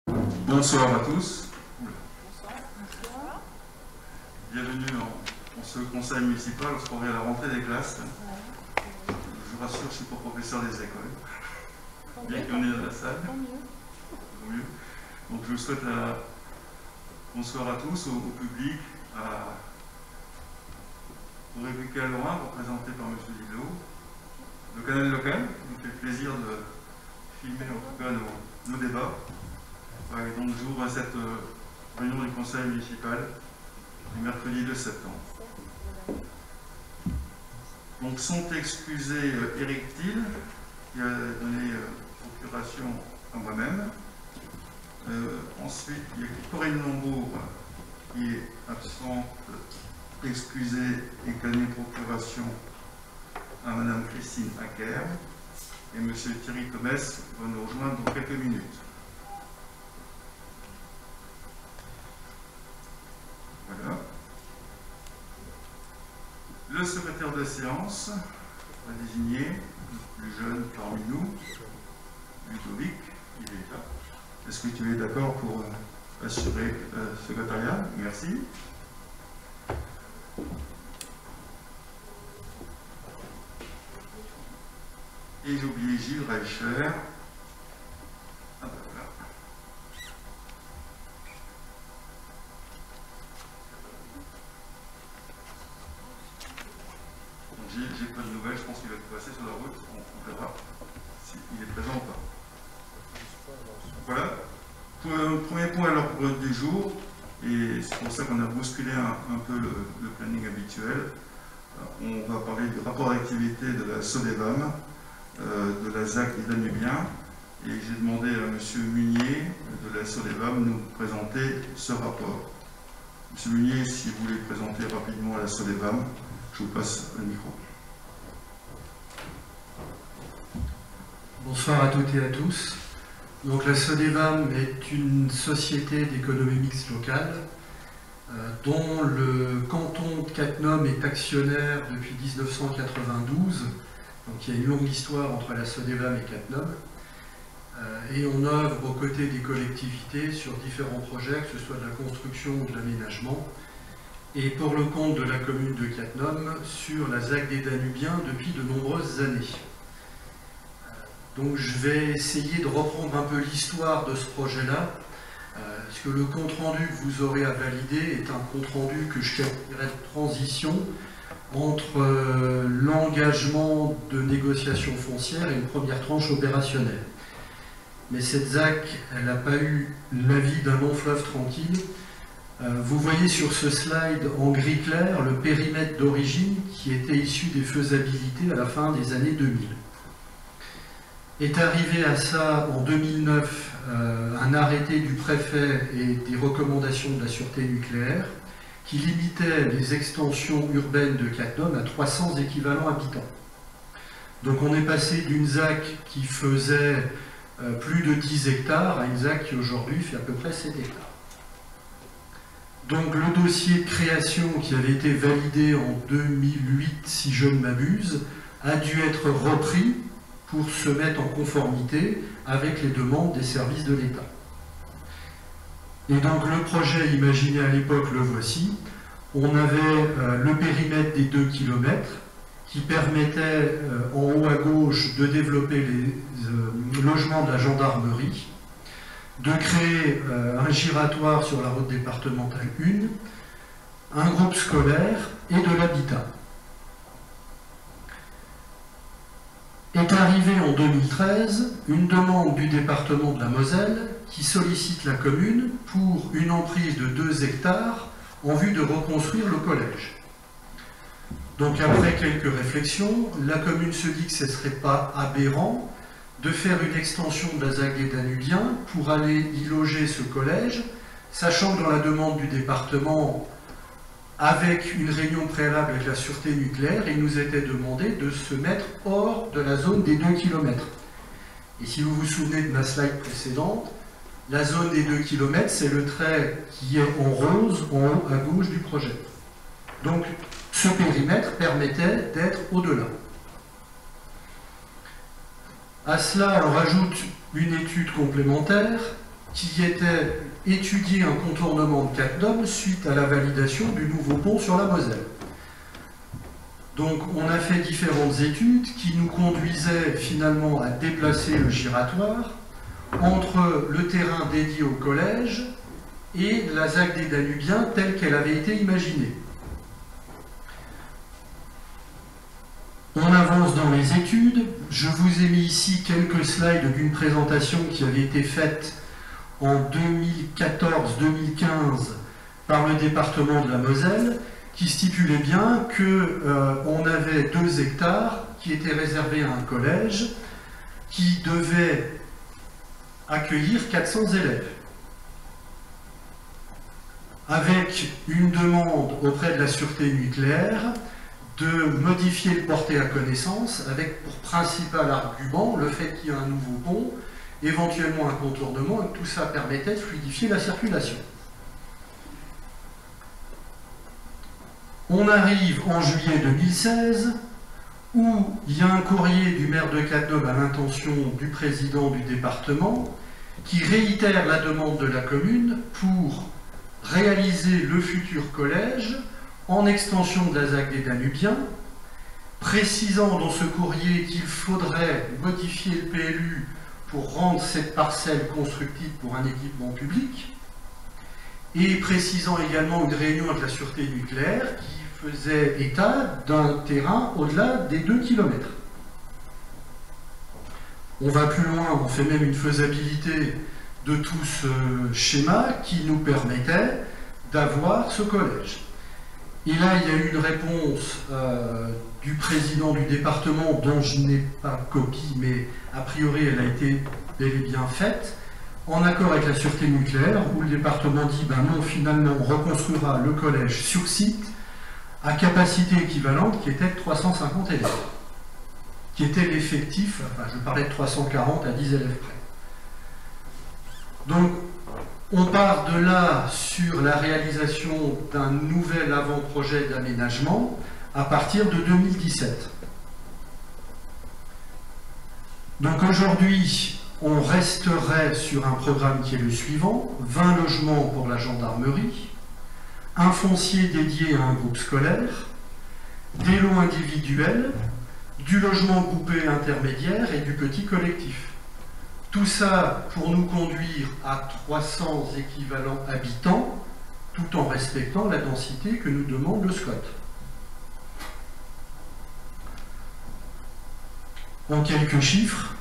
Bonsoir à tous. Bienvenue dans ce conseil municipal lorsqu'on est à la rentrée des classes. Je vous rassure, je ne suis pas professeur des écoles. Bien qu'on est dans la salle. Tant mieux. Donc je vous souhaite bonsoir à tous, au public, au Républicain Lorrain, représenté par M. Didot, le canal local, qui nous fait le plaisir de filmer en tout cas nos débats. Ouais, donc j'ouvre cette réunion du conseil municipal du mercredi 2 septembre. Donc sont excusés Éric Thiel, qui a donné procuration à moi-même. Ensuite, il y a Corinne Lombourg, qui est absente, excusée et qui a donné procuration à Mme Christine Acker. Et M. Thierry Thomès va nous rejoindre dans quelques minutes. Voilà. Le secrétaire de séance va désigner le plus jeune parmi nous, Ludovic, il est là. Est-ce que tu es d'accord pour assurer le secrétariat? Merci. Et j'ai oublié Gilles Reicher. Ah ben voilà. J'ai pas de nouvelles, je pense qu'il va être passé sur la route, on verra s'il est présent ou pas. Voilà, pour le premier point à l'ordre du jour, et c'est pour ça qu'on a bousculé un peu le planning habituel, on va parler du rapport d'activité de la SODEVAM, de la ZAC des Danubiens, et j'ai demandé à M. Munier de la SODEVAM de nous présenter ce rapport. M. Munier, si vous voulez présenter rapidement la SODEVAM, je vous passe le micro. Bonsoir à toutes et à tous. Donc la SODEVAM est une société d'économie mixte locale dont le canton de Cattenom est actionnaire depuis 1992. Donc il y a une longue histoire entre la SODEVAM et Cattenom. Et on œuvre aux côtés des collectivités sur différents projets, que ce soit de la construction ou de l'aménagement. Et pour le compte de la commune de Cattenom, sur la ZAC des Danubiens depuis de nombreuses années. Donc je vais essayer de reprendre un peu l'histoire de ce projet-là, parce que le compte-rendu que vous aurez à valider est un compte-rendu que je qualifierais de transition entre l'engagement de négociation foncière et une première tranche opérationnelle. Mais cette ZAC, elle n'a pas eu l'avis d'un long fleuve tranquille. Vous voyez sur ce slide en gris clair le périmètre d'origine qui était issu des faisabilités à la fin des années 2000. Est arrivé à ça en 2009 un arrêté du préfet et des recommandations de la sûreté nucléaire qui limitait les extensions urbaines de Cattenom à 300 équivalents habitants. Donc on est passé d'une ZAC qui faisait plus de 10 hectares à une ZAC qui aujourd'hui fait à peu près 7 hectares. Donc le dossier de création qui avait été validé en 2008, si je ne m'abuse, a dû être repris pour se mettre en conformité avec les demandes des services de l'État. Et donc le projet imaginé à l'époque, le voici. On avait le périmètre des 2 km qui permettait en haut à gauche de développer les logements de la gendarmerie, de créer un giratoire sur la route départementale 1, un groupe scolaire et de l'habitat. Est arrivée en 2013 une demande du département de la Moselle qui sollicite la commune pour une emprise de 2 hectares en vue de reconstruire le collège. Donc après quelques réflexions, la commune se dit que ce ne serait pas aberrant de faire une extension de la ZAC des Danubiens pour aller y loger ce collège, sachant que dans la demande du département, avec une réunion préalable avec la sûreté nucléaire, il nous était demandé de se mettre hors de la zone des 2 km. Et si vous vous souvenez de ma slide précédente, la zone des 2 km, c'est le trait qui est en rose, en haut à gauche du projet. Donc ce périmètre permettait d'être au-delà. À cela, on rajoute une étude complémentaire qui était étudier un contournement de Cattenom suite à la validation du nouveau pont sur la Moselle. Donc on a fait différentes études qui nous conduisaient finalement à déplacer le giratoire entre le terrain dédié au collège et la ZAC des Danubiens telle qu'elle avait été imaginée. On avance dans les études. Je vous ai mis ici quelques slides d'une présentation qui avait été faite en 2014-2015 par le département de la Moselle, qui stipulait bien qu'on avait 2 hectares qui étaient réservés à un collège qui devait accueillir 400 élèves. Avec une demande auprès de la sûreté nucléaire de modifier le porté à connaissance avec pour principal argument le fait qu'il y a un nouveau pont, éventuellement un contournement, et que tout ça permettait de fluidifier la circulation. On arrive en juillet 2016, où il y a un courrier du maire de Cattenom à l'intention du président du département, qui réitère la demande de la commune pour réaliser le futur collège en extension de la ZAC des Danubiens, précisant dans ce courrier qu'il faudrait modifier le PLU pour rendre cette parcelle constructible pour un équipement public, et précisant également une réunion avec la sûreté nucléaire qui faisait état d'un terrain au-delà des 2 km. On va plus loin, on fait même une faisabilité de tout ce schéma qui nous permettait d'avoir ce collège. Et là, il y a eu une réponse du président du département, dont je n'ai pas copie, mais a priori elle a été bel et bien faite, en accord avec la sûreté nucléaire, où le département dit ben non, finalement on reconstruira le collège sur site à capacité équivalente qui était de 350 élèves, qui était l'effectif, enfin je parlais de 340 à 10 élèves près. Donc on part de là sur la réalisation d'un nouvel avant-projet d'aménagement à partir de 2017. Donc aujourd'hui, on resterait sur un programme qui est le suivant: 20 logements pour la gendarmerie, un foncier dédié à un groupe scolaire, des lots individuels, du logement groupé intermédiaire et du petit collectif. Tout ça pour nous conduire à 300 équivalents habitants, tout en respectant la densité que nous demande le SCOT. En quelques chiffres,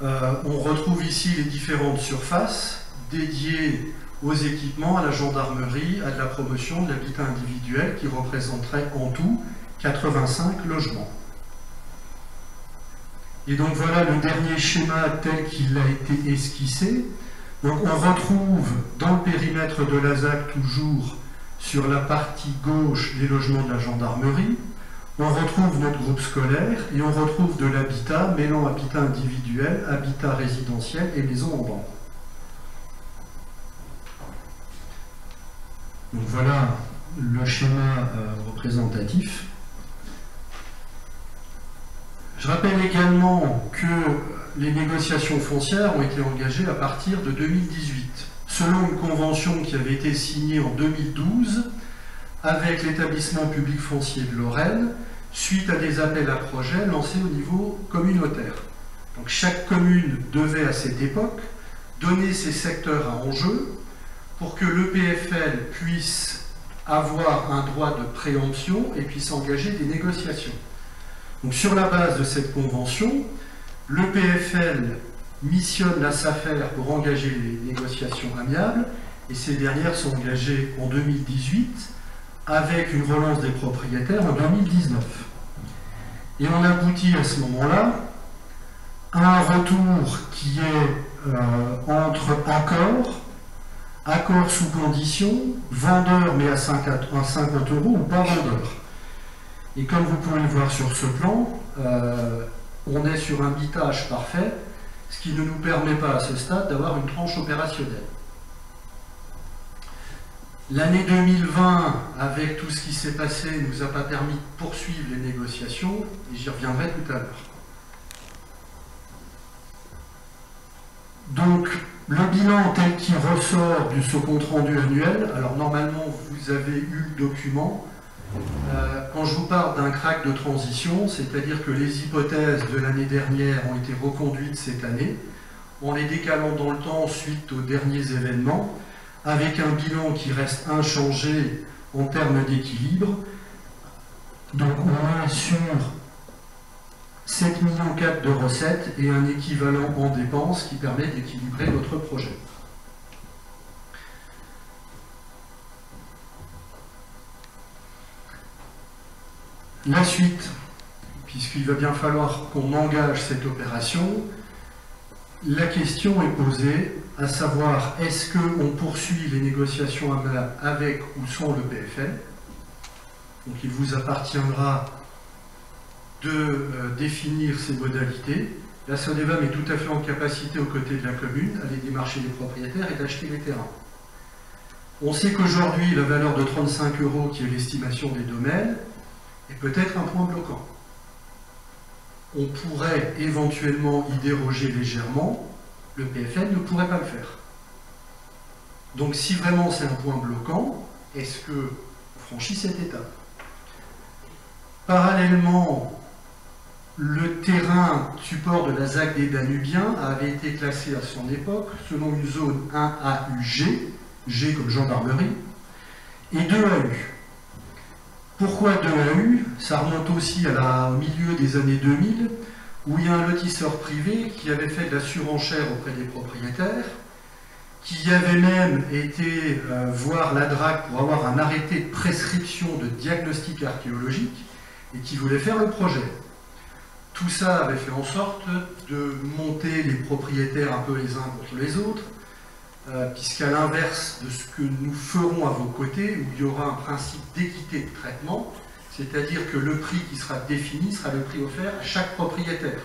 on retrouve ici les différentes surfaces dédiées aux équipements, à la gendarmerie, à de la promotion de l'habitat individuel qui représenterait en tout 85 logements. Et donc voilà le dernier schéma tel qu'il a été esquissé. Donc on retrouve dans le périmètre de la ZAC toujours sur la partie gauche les logements de la gendarmerie. On retrouve notre groupe scolaire et on retrouve de l'habitat mêlant habitat individuel, habitat résidentiel et maison en bande. Donc voilà le schéma représentatif. Je rappelle également que les négociations foncières ont été engagées à partir de 2018, selon une convention qui avait été signée en 2012 avec l'établissement public foncier de Lorraine, suite à des appels à projets lancés au niveau communautaire. Donc chaque commune devait à cette époque donner ses secteurs à enjeu pour que l'EPFL puisse avoir un droit de préemption et puisse engager des négociations. Donc sur la base de cette convention, l'EPFL missionne la SAFER pour engager les négociations amiables, et ces dernières sont engagées en 2018 avec une relance des propriétaires en 2019. Et on aboutit à ce moment-là à un retour qui est entre accord sous condition, vendeur mais à 50 € ou pas vendeur. Et comme vous pouvez le voir sur ce plan, on est sur un bitage parfait, ce qui ne nous permet pas à ce stade d'avoir une tranche opérationnelle. L'année 2020, avec tout ce qui s'est passé, ne nous a pas permis de poursuivre les négociations, et j'y reviendrai tout à l'heure. Donc, Le bilan tel qu'il ressort de ce compte-rendu annuel, alors normalement vous avez eu le document. Quand je vous parle d'un crack de transition, c'est-à-dire que les hypothèses de l'année dernière ont été reconduites cette année, en les décalant dans le temps suite aux derniers événements, avec un bilan qui reste inchangé en termes d'équilibre. Donc on est sur 7,4 millions de recettes et un équivalent en dépenses qui permet d'équilibrer notre projet. La suite, puisqu'il va bien falloir qu'on engage cette opération, la question est posée, à savoir est-ce qu'on poursuit les négociations avec ou sans le PFL. Donc il vous appartiendra de définir ces modalités. La Sodevam est tout à fait en capacité aux côtés de la commune d'aller démarcher les propriétaires et d'acheter les terrains. On sait qu'aujourd'hui la valeur de 35 € qui est l'estimation des domaines est peut-être un point bloquant. On pourrait éventuellement y déroger légèrement, le PFL ne pourrait pas le faire. Donc si vraiment c'est un point bloquant, est-ce que on franchit cette étape? Parallèlement, le terrain support de la ZAC des Danubiens avait été classé à son époque selon une zone 1AUG, G comme gendarmerie, et 2AU. Pourquoi 2AU? Ça remonte aussi au milieu des années 2000, où il y a un lotisseur privé qui avait fait de la surenchère auprès des propriétaires, qui avait même été voir la DRAC pour avoir un arrêté de prescription de diagnostic archéologique, et qui voulait faire le projet. Tout ça avait fait en sorte de monter les propriétaires un peu les uns contre les autres, puisqu'à l'inverse de ce que nous ferons à vos côtés, où il y aura un principe d'équité de traitement, c'est-à-dire que le prix qui sera défini sera le prix offert à chaque propriétaire.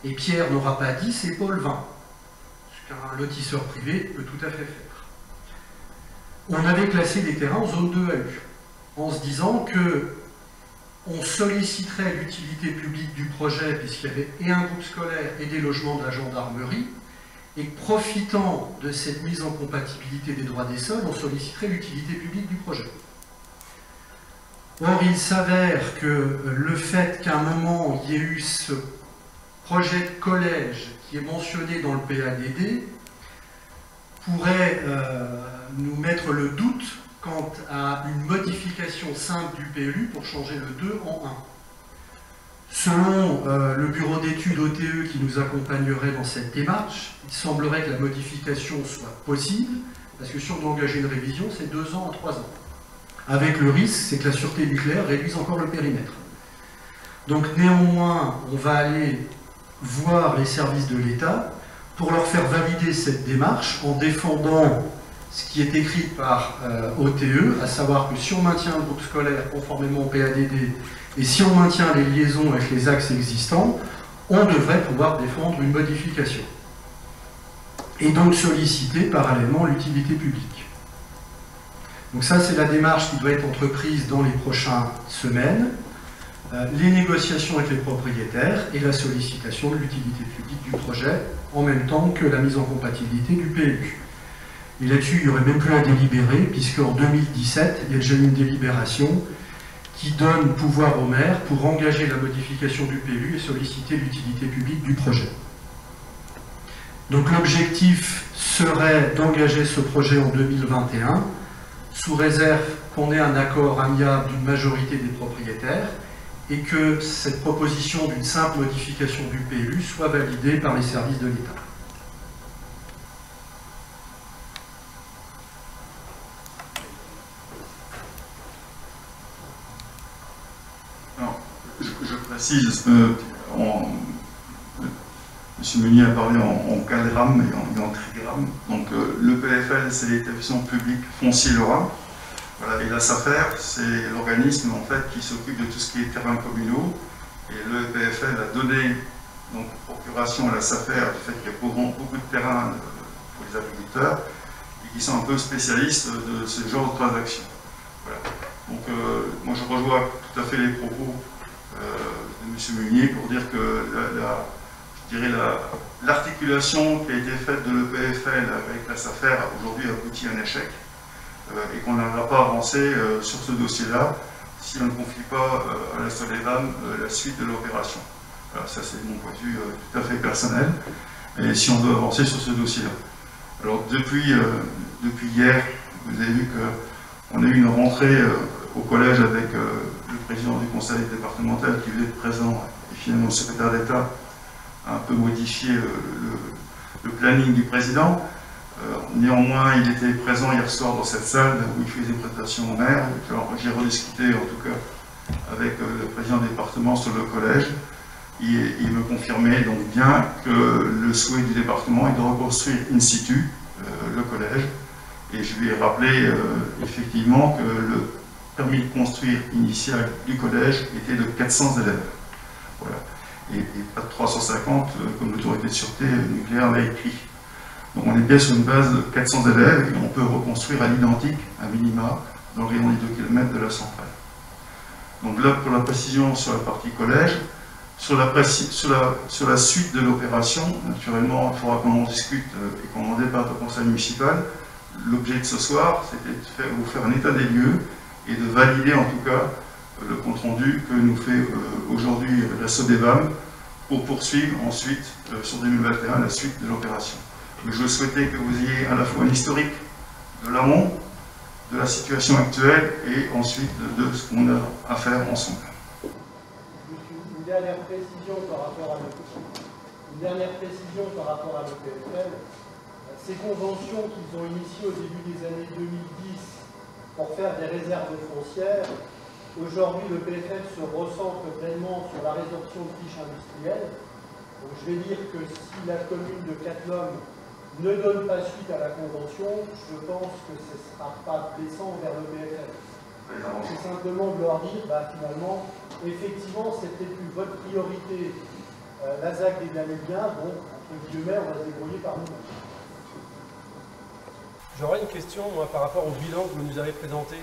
Et Pierre n'aura pas 10 et Paul 20, ce qu'un lotisseur privé peut tout à fait faire. On avait classé les terrains en zone 2AU, en se disant que on solliciterait l'utilité publique du projet, puisqu'il y avait et un groupe scolaire et des logements de la gendarmerie, et profitant de cette mise en compatibilité des droits des sols, on solliciterait l'utilité publique du projet. Or, il s'avère que le fait qu'à un moment, il y ait eu ce projet de collège qui est mentionné dans le PADD pourrait nous mettre le doute quant à une modification simple du PLU pour changer le 2 en 1. Selon le bureau d'études OTE qui nous accompagnerait dans cette démarche, il semblerait que la modification soit possible, parce que si on doit engager une révision, c'est 2 ans à 3 ans. Avec le risque, c'est que la sûreté nucléaire réduise encore le périmètre. Donc néanmoins, on va aller voir les services de l'État pour leur faire valider cette démarche en défendant ce qui est écrit par OTE, à savoir que si on maintient le groupe scolaire conformément au PADD et si on maintient les liaisons avec les axes existants, on devrait pouvoir défendre une modification. Et donc solliciter parallèlement l'utilité publique. Donc ça, c'est la démarche qui doit être entreprise dans les prochaines semaines. Les négociations avec les propriétaires et la sollicitation de l'utilité publique du projet, en même temps que la mise en compatibilité du PLU. Et là-dessus, il n'y aurait même plus à délibérer, puisqu'en 2017, il y a déjà eu une délibération qui donne pouvoir au maire pour engager la modification du PLU et solliciter l'utilité publique du projet. Donc l'objectif serait d'engager ce projet en 2021, sous réserve qu'on ait un accord amiable d'une majorité des propriétaires et que cette proposition d'une simple modification du PLU soit validée par les services de l'État. Je précise, M. Meunier a parlé en quadgramme et en trigramme. Donc le PFL, c'est l'établissement public foncier Lorrain. Voilà, et la SAFER, c'est l'organisme en fait qui s'occupe de tout ce qui est terrains communaux. Et le PFL a donné donc procuration à la SAFER du fait qu'il y a beaucoup de terrains pour les agriculteurs et qui sont un peu spécialistes de ce genre de transactions. Voilà. Donc moi je rejoins tout à fait les propos de M. Meunier pour dire que je dirais, l'articulation qui a été faite de l'EPFL avec la SAFER aujourd'hui aboutit à un échec et qu'on n'arrivera pas avancé sur ce dossier-là si on ne confie pas à la Solevam la suite de l'opération. Alors ça c'est mon point de vue tout à fait personnel, et si on doit avancer sur ce dossier-là. Alors depuis hier, vous avez vu qu'on a eu une rentrée au collège avec le président du conseil départemental qui devait être présent, et finalement le secrétaire d'État a un peu modifié le planning du président. Néanmoins, il était présent hier soir dans cette salle où il faisait une présentation au maire. J'ai rediscuté en tout cas avec le président du département sur le collège. Il me confirmait donc bien que le souhait du département est de reconstruire in situ le collège. Et je lui ai rappelé effectivement que le permis de construire initial du collège était de 400 élèves. Voilà. Et pas de 350 comme l'autorité de sûreté nucléaire l'a écrit. Donc on est bien sur une base de 400 élèves et on peut reconstruire à l'identique, à minima, dans le rayon des 2 km de la centrale. Donc là, pour la précision sur la partie collège, sur la suite de l'opération, naturellement, il faudra qu'on en discute et qu'on en débatte au conseil municipal. L'objet de ce soir, c'était de vous faire un état des lieux et de valider en tout cas le compte-rendu que nous fait aujourd'hui la SODEVAM pour poursuivre ensuite sur 2021 la suite de l'opération. Je souhaitais que vous ayez à la fois un historique de l'amont, de la situation actuelle et ensuite de ce qu'on a à faire ensemble. Une dernière précision par rapport à l'EPFL. Ces conventions qu'ils ont initiées au début des années 2010 pour faire des réserves foncières, aujourd'hui le PFL se recentre pleinement sur la résorption de friches industrielles. Donc je vais dire que si la commune de Cattenom ne donne pas suite à la convention, je pense que ce ne sera pas blessant vers le PFL. C'est simplement de leur dire, finalement, effectivement, c'était plus votre priorité. La ZAC des Danubiens, donc, entre guillemets, on va se débrouiller par nous-mêmes. J'aurais une question, moi, par rapport au bilan que vous nous avez présenté.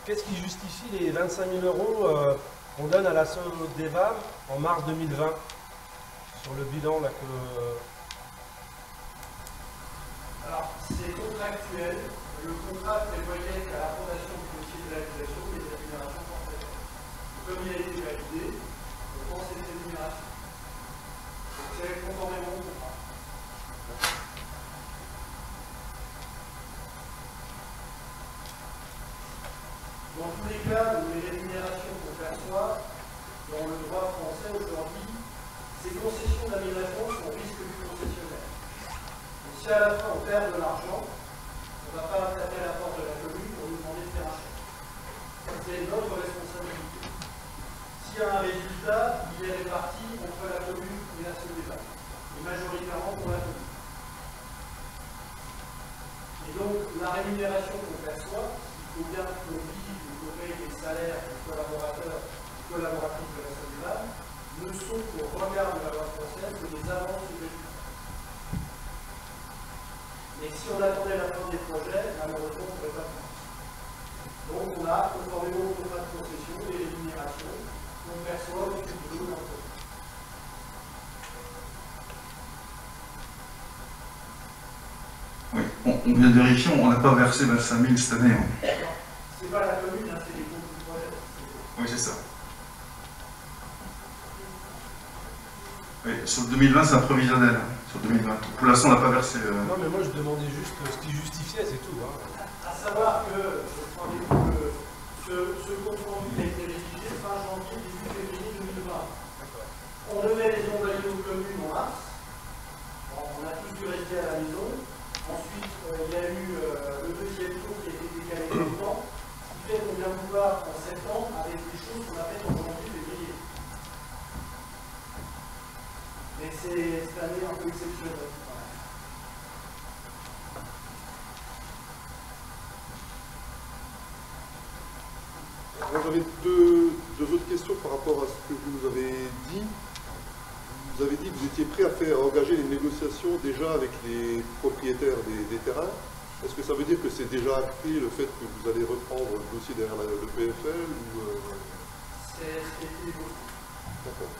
Qu'est-ce qui justifie les 25 000 € qu'on donne à la SODEVAM en mars 2020 sur le bilan là, que... Alors, c'est contractuel. Le contrat prévoyait qu'à l'approbation du dossier de réalisation, les rémunérations forfaitaires. Comme il a été validé, on prend cette rémunération. Donc, c'est conformément au contrat. Dans tous les cas où les rémunérations qu'on perçoit dans le droit français aujourd'hui, ces concessions d'aménagement sont au risque du concessionnaire. Donc si à la fin on perd de l'argent, on ne va pas taper à la porte de la commune pour nous demander de faire un chèque. C'est notre responsabilité. S'il y a un résultat, il est réparti entre la commune et la SODEVAM, et majoritairement pour la commune. Et donc la rémunération qu'on perçoit, il faut bien qu'on vive les salaires des collaborateurs et collaboratrices de la SODEVAM ne sont au regard de la loi française que des avances de résultats. Mais si on attendait la fin des projets, malheureusement, on ne pourrait pas faire. Donc on a, conformément au contrat de concession, les rémunérations qu'on perçoit au titre de l'entreprise. Oui, on vient de vérifier, on n'a pas versé 25 000 cette année. C'est pas la commune, c'est les comptes du projet. Oui, c'est ça. Oui, sur 2020, c'est un provisionnel. Sur 2020. Pour l'instant, on n'a pas versé. Non, mais moi, je demandais juste ce qui justifiait, c'est tout. Hein. À savoir que, ce compte rendu a été rédigé fin janvier, début février 2020. On devait les envoyer aux communes en mars. Bon, on a tous dû rester à la maison. Ensuite, il y a eu le deuxième tour qui a été décalé dans le temps. Ce qui fait qu'on vient vous voir en septembre avec des choses qu'on a faites en janvier, février. Mais c'est cette année un peu exceptionnelle. Moi j'avais deux autres questions par rapport à ce que vous nous avez dit. Vous avez dit que vous étiez prêt à engager les négociations déjà avec les propriétaires des terrains. Est-ce que ça veut dire que c'est déjà acté le fait que vous allez reprendre le dossier derrière le PFL ou C'est ce qui est évoqué. D'accord.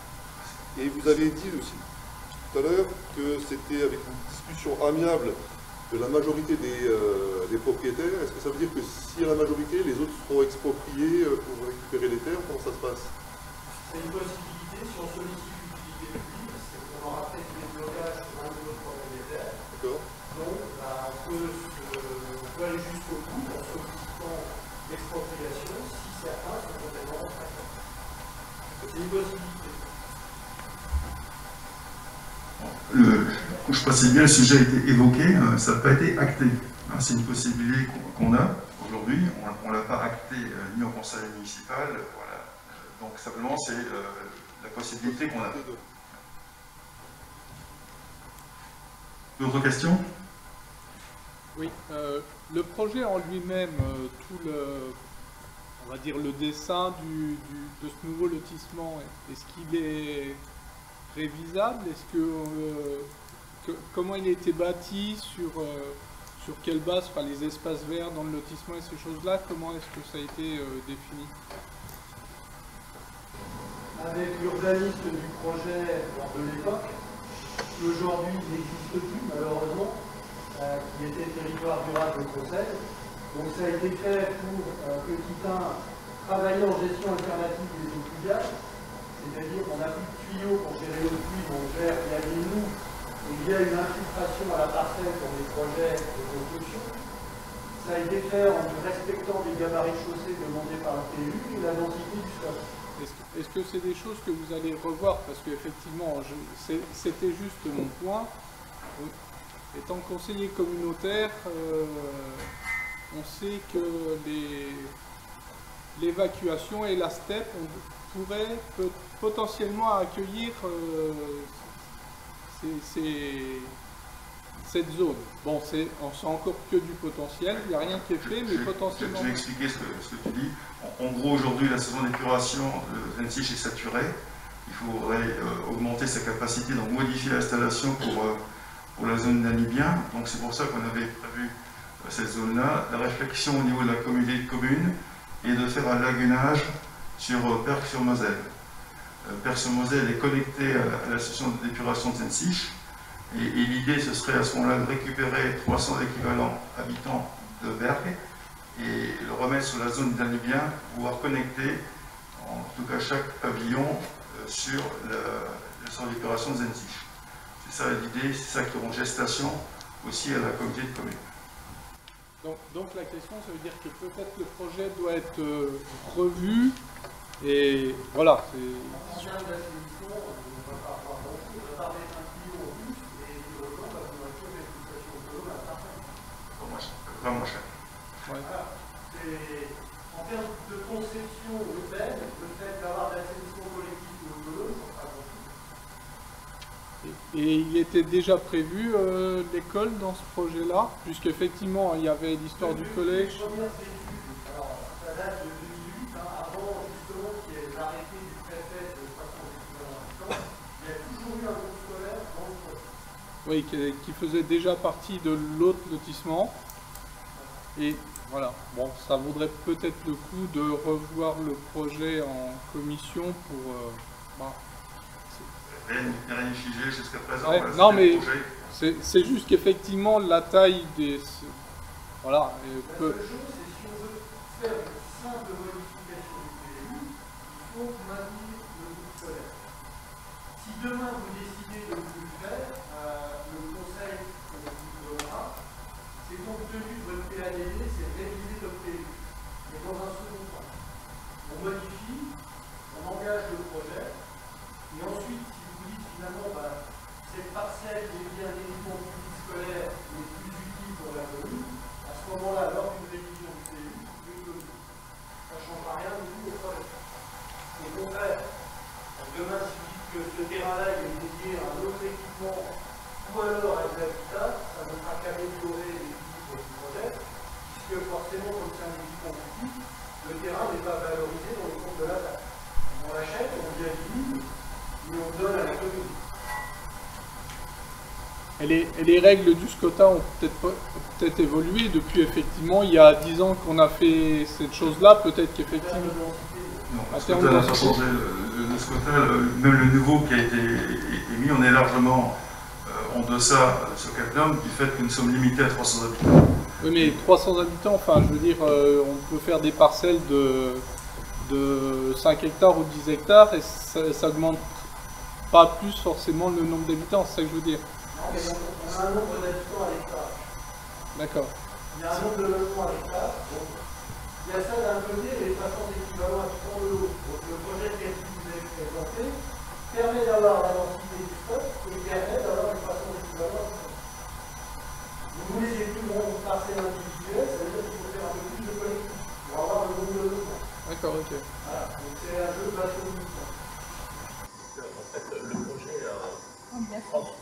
Et vous avez dit aussi tout à l'heure que c'était avec une discussion amiable de la majorité des propriétaires. Est-ce que ça veut dire que s'il y a la majorité, les autres seront expropriés pour récupérer les terres? Comment ça se passe? C'est une possibilité, si on sollicite l'utilité publique, c'est qu'on aura fait des blocages sur un de nos propriétaires. D'accord. Donc, on peut aller jusqu'au bout en sollicitant l'expropriation si certains sont complètement réfractaires. C'est une possibilité. Je précise bien, le sujet a été évoqué, ça n'a pas été acté. C'est une possibilité qu'on a aujourd'hui, on ne l'a pas acté ni au conseil municipal, voilà. Donc simplement c'est la possibilité qu'on a. D'autres questions? Oui, le projet en lui-même, on va dire le dessin de ce nouveau lotissement, est-ce qu'il est révisable? Est-ce comment il a été bâti, sur quelle base, enfin, les espaces verts dans le lotissement et ces choses-là, comment est-ce que ça a été défini? Avec l'urbaniste du projet de l'époque, qui aujourd'hui n'existe plus malheureusement, qui était territoire durable au Conseil. Donc ça a été fait pour Petit 1 travailler en gestion alternative des eaux pluviales, c'est-à-dire qu'on n'a plus de tuyaux pour gérer l'eau de pluie, on gère via des nous, et il y a une infiltration à la parcelle pour les projets de construction. Ça a été fait en respectant les gabarits chaussés demandés par le PLU et la densité du sol. Est-ce que c'est des choses que vous allez revoir? Parce qu'effectivement, c'était juste mon point. Étant conseiller communautaire, on sait que l'évacuation et la STEP pourraient potentiellement accueillir cette zone. Bon, c'est encore que du potentiel, il n'y a rien qui est fait, mais potentiellement... Je vais expliquer ce que tu dis. En gros, aujourd'hui, la saison d'épuration de 26 est saturée. Il faudrait augmenter sa capacité, donc modifier l'installation pour la zone d'Anibien. Donc c'est pour ça qu'on avait prévu cette zone-là. La réflexion au niveau de la communauté de communes est de faire un lagunage sur Perques-sur-Moselle. Perques-sur-Moselle est connecté à la station d'épuration de Zensich. Et l'idée, ce serait à ce moment-là de récupérer 300 équivalents habitants de Bergue et le remettre sur la zone d'Anibien pour pouvoir connecter, en tout cas chaque pavillon, sur la centre d'épuration de Zensich. C'est ça l'idée, c'est ça qui est en gestation aussi à la communauté de communes. Donc la question, ça veut dire que peut-être le projet doit être revu et voilà. Vraiment cher. Ouais. En termes de conception urbaine, le fait d'avoir l'assainissement collectif ou autonome, ça sera grand. Et il était déjà prévu l'école dans ce projet-là, puisqu'effectivement il y avait l'histoire du collège. Les premières études, alors ça date de 2008, avant justement qu'il y ait l'arrêté du préfet de 300 équivalents, il y a toujours eu un groupe scolaire dans le projet. Oui, qui faisait déjà partie de l'autre lotissement. Et voilà, bon, ça vaudrait peut-être le coup de revoir le projet en commission pour... Rien figé jusqu'à présent. Ouais, voilà, non, mais c'est juste qu'effectivement, la taille des... Voilà. La seule chose, c'est si on veut faire une simple modification du PLU, il faut maintenir le groupe scolaire. Si demain vous décidez de ne plus le faire, le conseil vous donnera, c'est compte tenu de votre PADD, c'est de réviser votre PLU. Mais dans un second temps, on modifie, on engage le projet, et ensuite, si vous dites finalement, cette parcelle qui est bien un équipement public scolaire est plus utile pour la commune, à ce moment-là, lors d'une révision du PLU, ça ne changera rien du tout au projet. Au contraire, demain, si vous dites que ce terrain-là est dédié à un autre équipement ou alors à de l'habitat, ça ne fera qu'améliorer l'équilibre du projet, puisque forcément, comme c'est un équipement public, le terrain n'est pas valorisé dans le compte de la taxe. On l'achète, on vient l'île, et on donne à la commune. Et les règles du SCOTA ont peut-être évolué depuis, effectivement, il y a 10 ans qu'on a fait cette chose-là, peut-être qu'effectivement... Non, le SCOTA n'a pas changé. Le Scotal, même le nouveau qui a été mis, on est largement en deçà sur Cattenom du fait que nous sommes limités à 300 habitants. Oui, mais 300 habitants, enfin, je veux dire, on peut faire des parcelles de 5 hectares ou 10 hectares et ça augmente pas plus forcément le nombre d'habitants, c'est ça que je veux dire. Non, mais on a un nombre d'habitants à l'hectare. D'accord. Il y a un nombre de logements à l'hectare. Il y a ça d'un côté et les façons équivalents habitants de l'autre. Donc le projet tel que vous avez présenté permet d'avoir la densité du stock et permet d'avoir les façons équivalents habitants. Vous voulez des plus grandes parcelles individuelles, ça veut dire qu'il faut faire un peu plus de collectifs pour avoir le nombre de logements. D'accord, ok. Voilà, donc c'est un jeu de base communicant. En fait, le projet,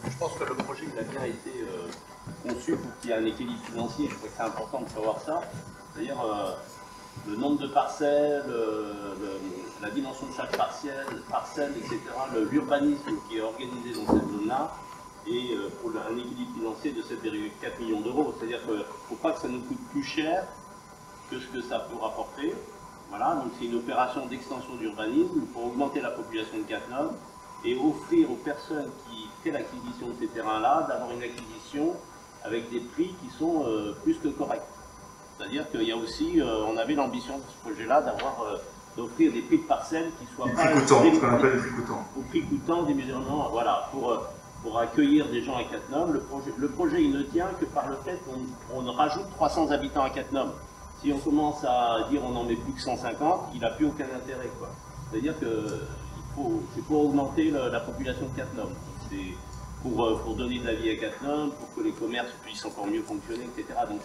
je pense que le projet il a bien été conçu pour qu'il y ait un équilibre financier. Je crois que c'est important de savoir ça. C'est-à-dire le nombre de parcelles, la dimension de chaque parcelle, etc., l'urbanisme qui est organisé dans cette zone-là, et pour un équilibre financier de 7,4 millions d'euros. C'est-à-dire qu'il ne faut pas que ça nous coûte plus cher que ce que ça peut rapporter. Voilà, donc c'est une opération d'extension d'urbanisme pour augmenter la population de Cattenom et offrir aux personnes qui font l'acquisition de ces terrains-là d'avoir une acquisition avec des prix qui sont plus que corrects. C'est-à-dire qu'il y a aussi, on avait l'ambition de ce projet-là d'offrir des prix de parcelles qui soient pas ce qu'on appelle des prix coûtants. Au prix coûtant, des mesurements, voilà, pour accueillir des gens à Cattenom. Le projet il ne tient que par le fait qu'on rajoute 300 habitants à Cattenom. Si on commence à dire on n'en met plus que 150, il n'a plus aucun intérêt, quoi. C'est-à-dire que c'est pour augmenter la population de Cattenom. C'est pour donner de la vie à Cattenom, pour que les commerces puissent encore mieux fonctionner, etc. Donc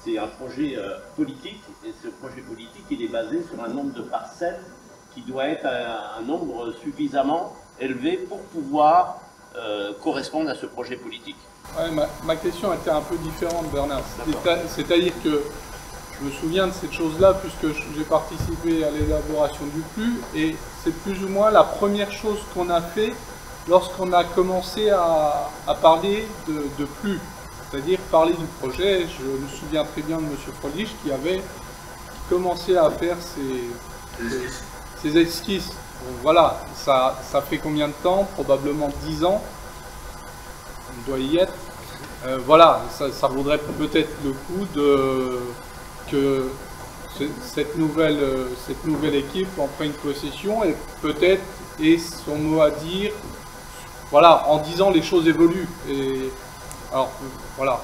c'est un projet politique, et ce projet politique il est basé sur un nombre de parcelles qui doit être un nombre suffisamment élevé pour pouvoir correspondre à ce projet politique. Ouais, ma question était un peu différente, Bernard. C'est-à-dire que je me souviens de cette chose-là puisque j'ai participé à l'élaboration du PLU et c'est plus ou moins la première chose qu'on a fait lorsqu'on a commencé à parler de PLU, c'est-à-dire parler du projet. Je me souviens très bien de M. Frolich qui avait commencé à faire ses esquisses. Bon, voilà, ça fait combien de temps? Probablement 10 ans. On doit y être. Voilà, ça vaudrait peut-être le coup que cette nouvelle équipe en prenne possession et peut-être ait son mot à dire, voilà, en disant les choses évoluent. Et alors voilà,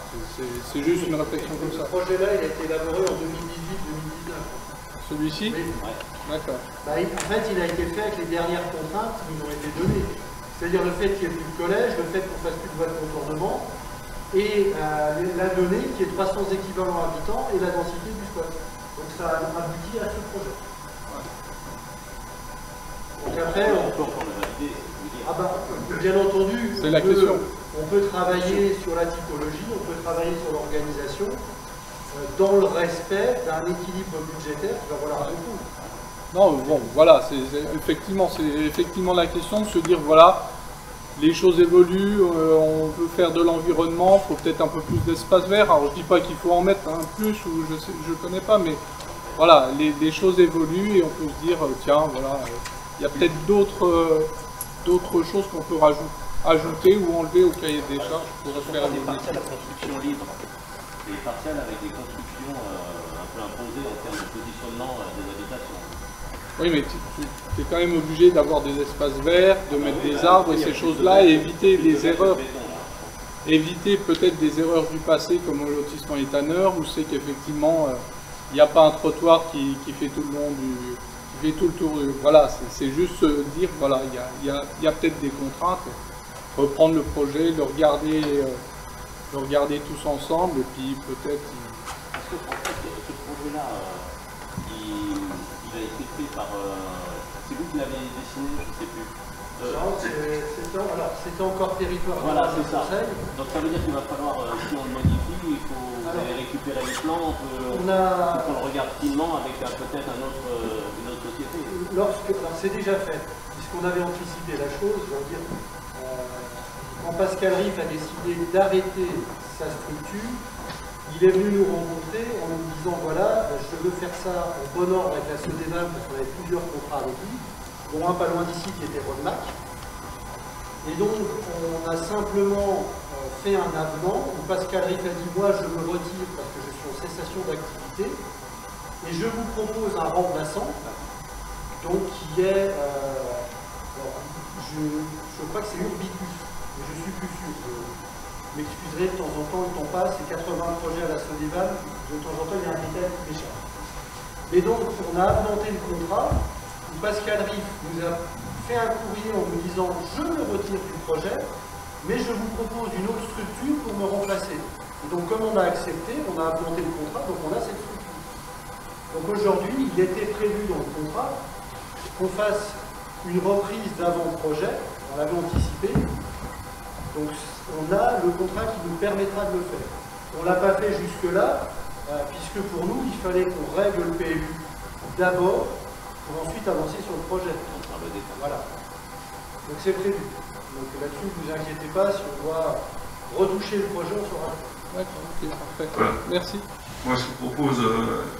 c'est juste une réflexion comme ça. Ce projet-là, il a été élaboré en 2018-2019. Celui-ci? Oui. D'accord. Bah, en fait, il a été fait avec les dernières contraintes qui nous ont été données. C'est-à-dire le fait qu'il n'y ait plus de collège, le fait qu'on fasse plus de voies de contournement, et la donnée qui est 300 équivalents habitants et la densité du spot. Donc ça a abouti à ce projet. Donc après, bien entendu, on peut travailler sur la typologie, on peut travailler sur l'organisation, dans le respect d'un équilibre budgétaire qui va valoir beaucoup. Non, bon, voilà, c'est effectivement la question de se dire, voilà, les choses évoluent, on veut faire de l'environnement, il faut peut-être un peu plus d'espace vert. Alors je dis pas qu'il faut en mettre un plus, ou je connais pas, mais voilà, les choses évoluent et on peut se dire, tiens, voilà, il y a peut-être d'autres choses qu'on peut ajouter ou enlever au cahier des charges pour faire des parcelles à construction libre, des parcelles avec des constructions un peu imposées en termes de positionnement des habitations. Oui, mais tu es quand même obligé d'avoir des espaces verts, de mettre des arbres et ces choses-là, et éviter des erreurs. Éviter peut-être des erreurs du passé, comme au lotissement éthaneur, où c'est qu'effectivement, il n'y a pas un trottoir qui fait tout le long qui fait tout le tour. Voilà, c'est juste dire, voilà, il y a peut-être des contraintes. Reprendre le projet, le regarder tous ensemble, et puis peut-être... Parce que, en fait, ce projet-là, il a été fait par... c'est vous qui l'avez dessiné, je ne sais plus. C'était encore territoire. Voilà, c'est ça. Donc ça veut dire qu'il va falloir, si on le modifie, il faut récupérer les plans, on le regarde finement avec peut-être une autre société. C'est déjà fait, puisqu'on avait anticipé la chose, je veux dire, quand Pascal Riff a décidé d'arrêter sa structure, il est venu nous rencontrer en nous disant, voilà, je veux faire ça en bon ordre avec la SODEVAM, parce qu'on avait plusieurs contrats avec lui. dont un pas loin d'ici qui était Rodemac. Et donc, on a simplement fait un avenant où Pascal Riff a dit « Moi, je me retire parce que je suis en cessation d'activité et je vous propose un remplaçant, donc qui est, je crois que c'est Urbicus, mais je suis plus sûr. Vous m'excuserez, de temps en temps, le temps passe, c'est 80 projets à la Sodéval, de temps en temps, il y a un détail qui m'échappe. Et donc, on a avenanté le contrat, où Pascal Riff nous a fait un courrier en nous disant « Je me retire du projet, mais je vous propose une autre structure pour me remplacer. » Et donc, comme on a accepté, on a avenanté le contrat, donc on a cette structure. Donc aujourd'hui, il était prévu dans le contrat qu'on fasse une reprise d'avant-projet, on l'avait anticipé, donc on a le contrat qui nous permettra de le faire. On ne l'a pas fait jusque-là, puisque pour nous, il fallait qu'on règle le PLU d'abord, pour ensuite avancer sur le projet. Voilà. Donc c'est prévu. Donc là-dessus, ne vous inquiétez pas, si on doit retoucher le projet, on saura. D'accord, ok, parfait. Voilà. Merci. Moi, je vous propose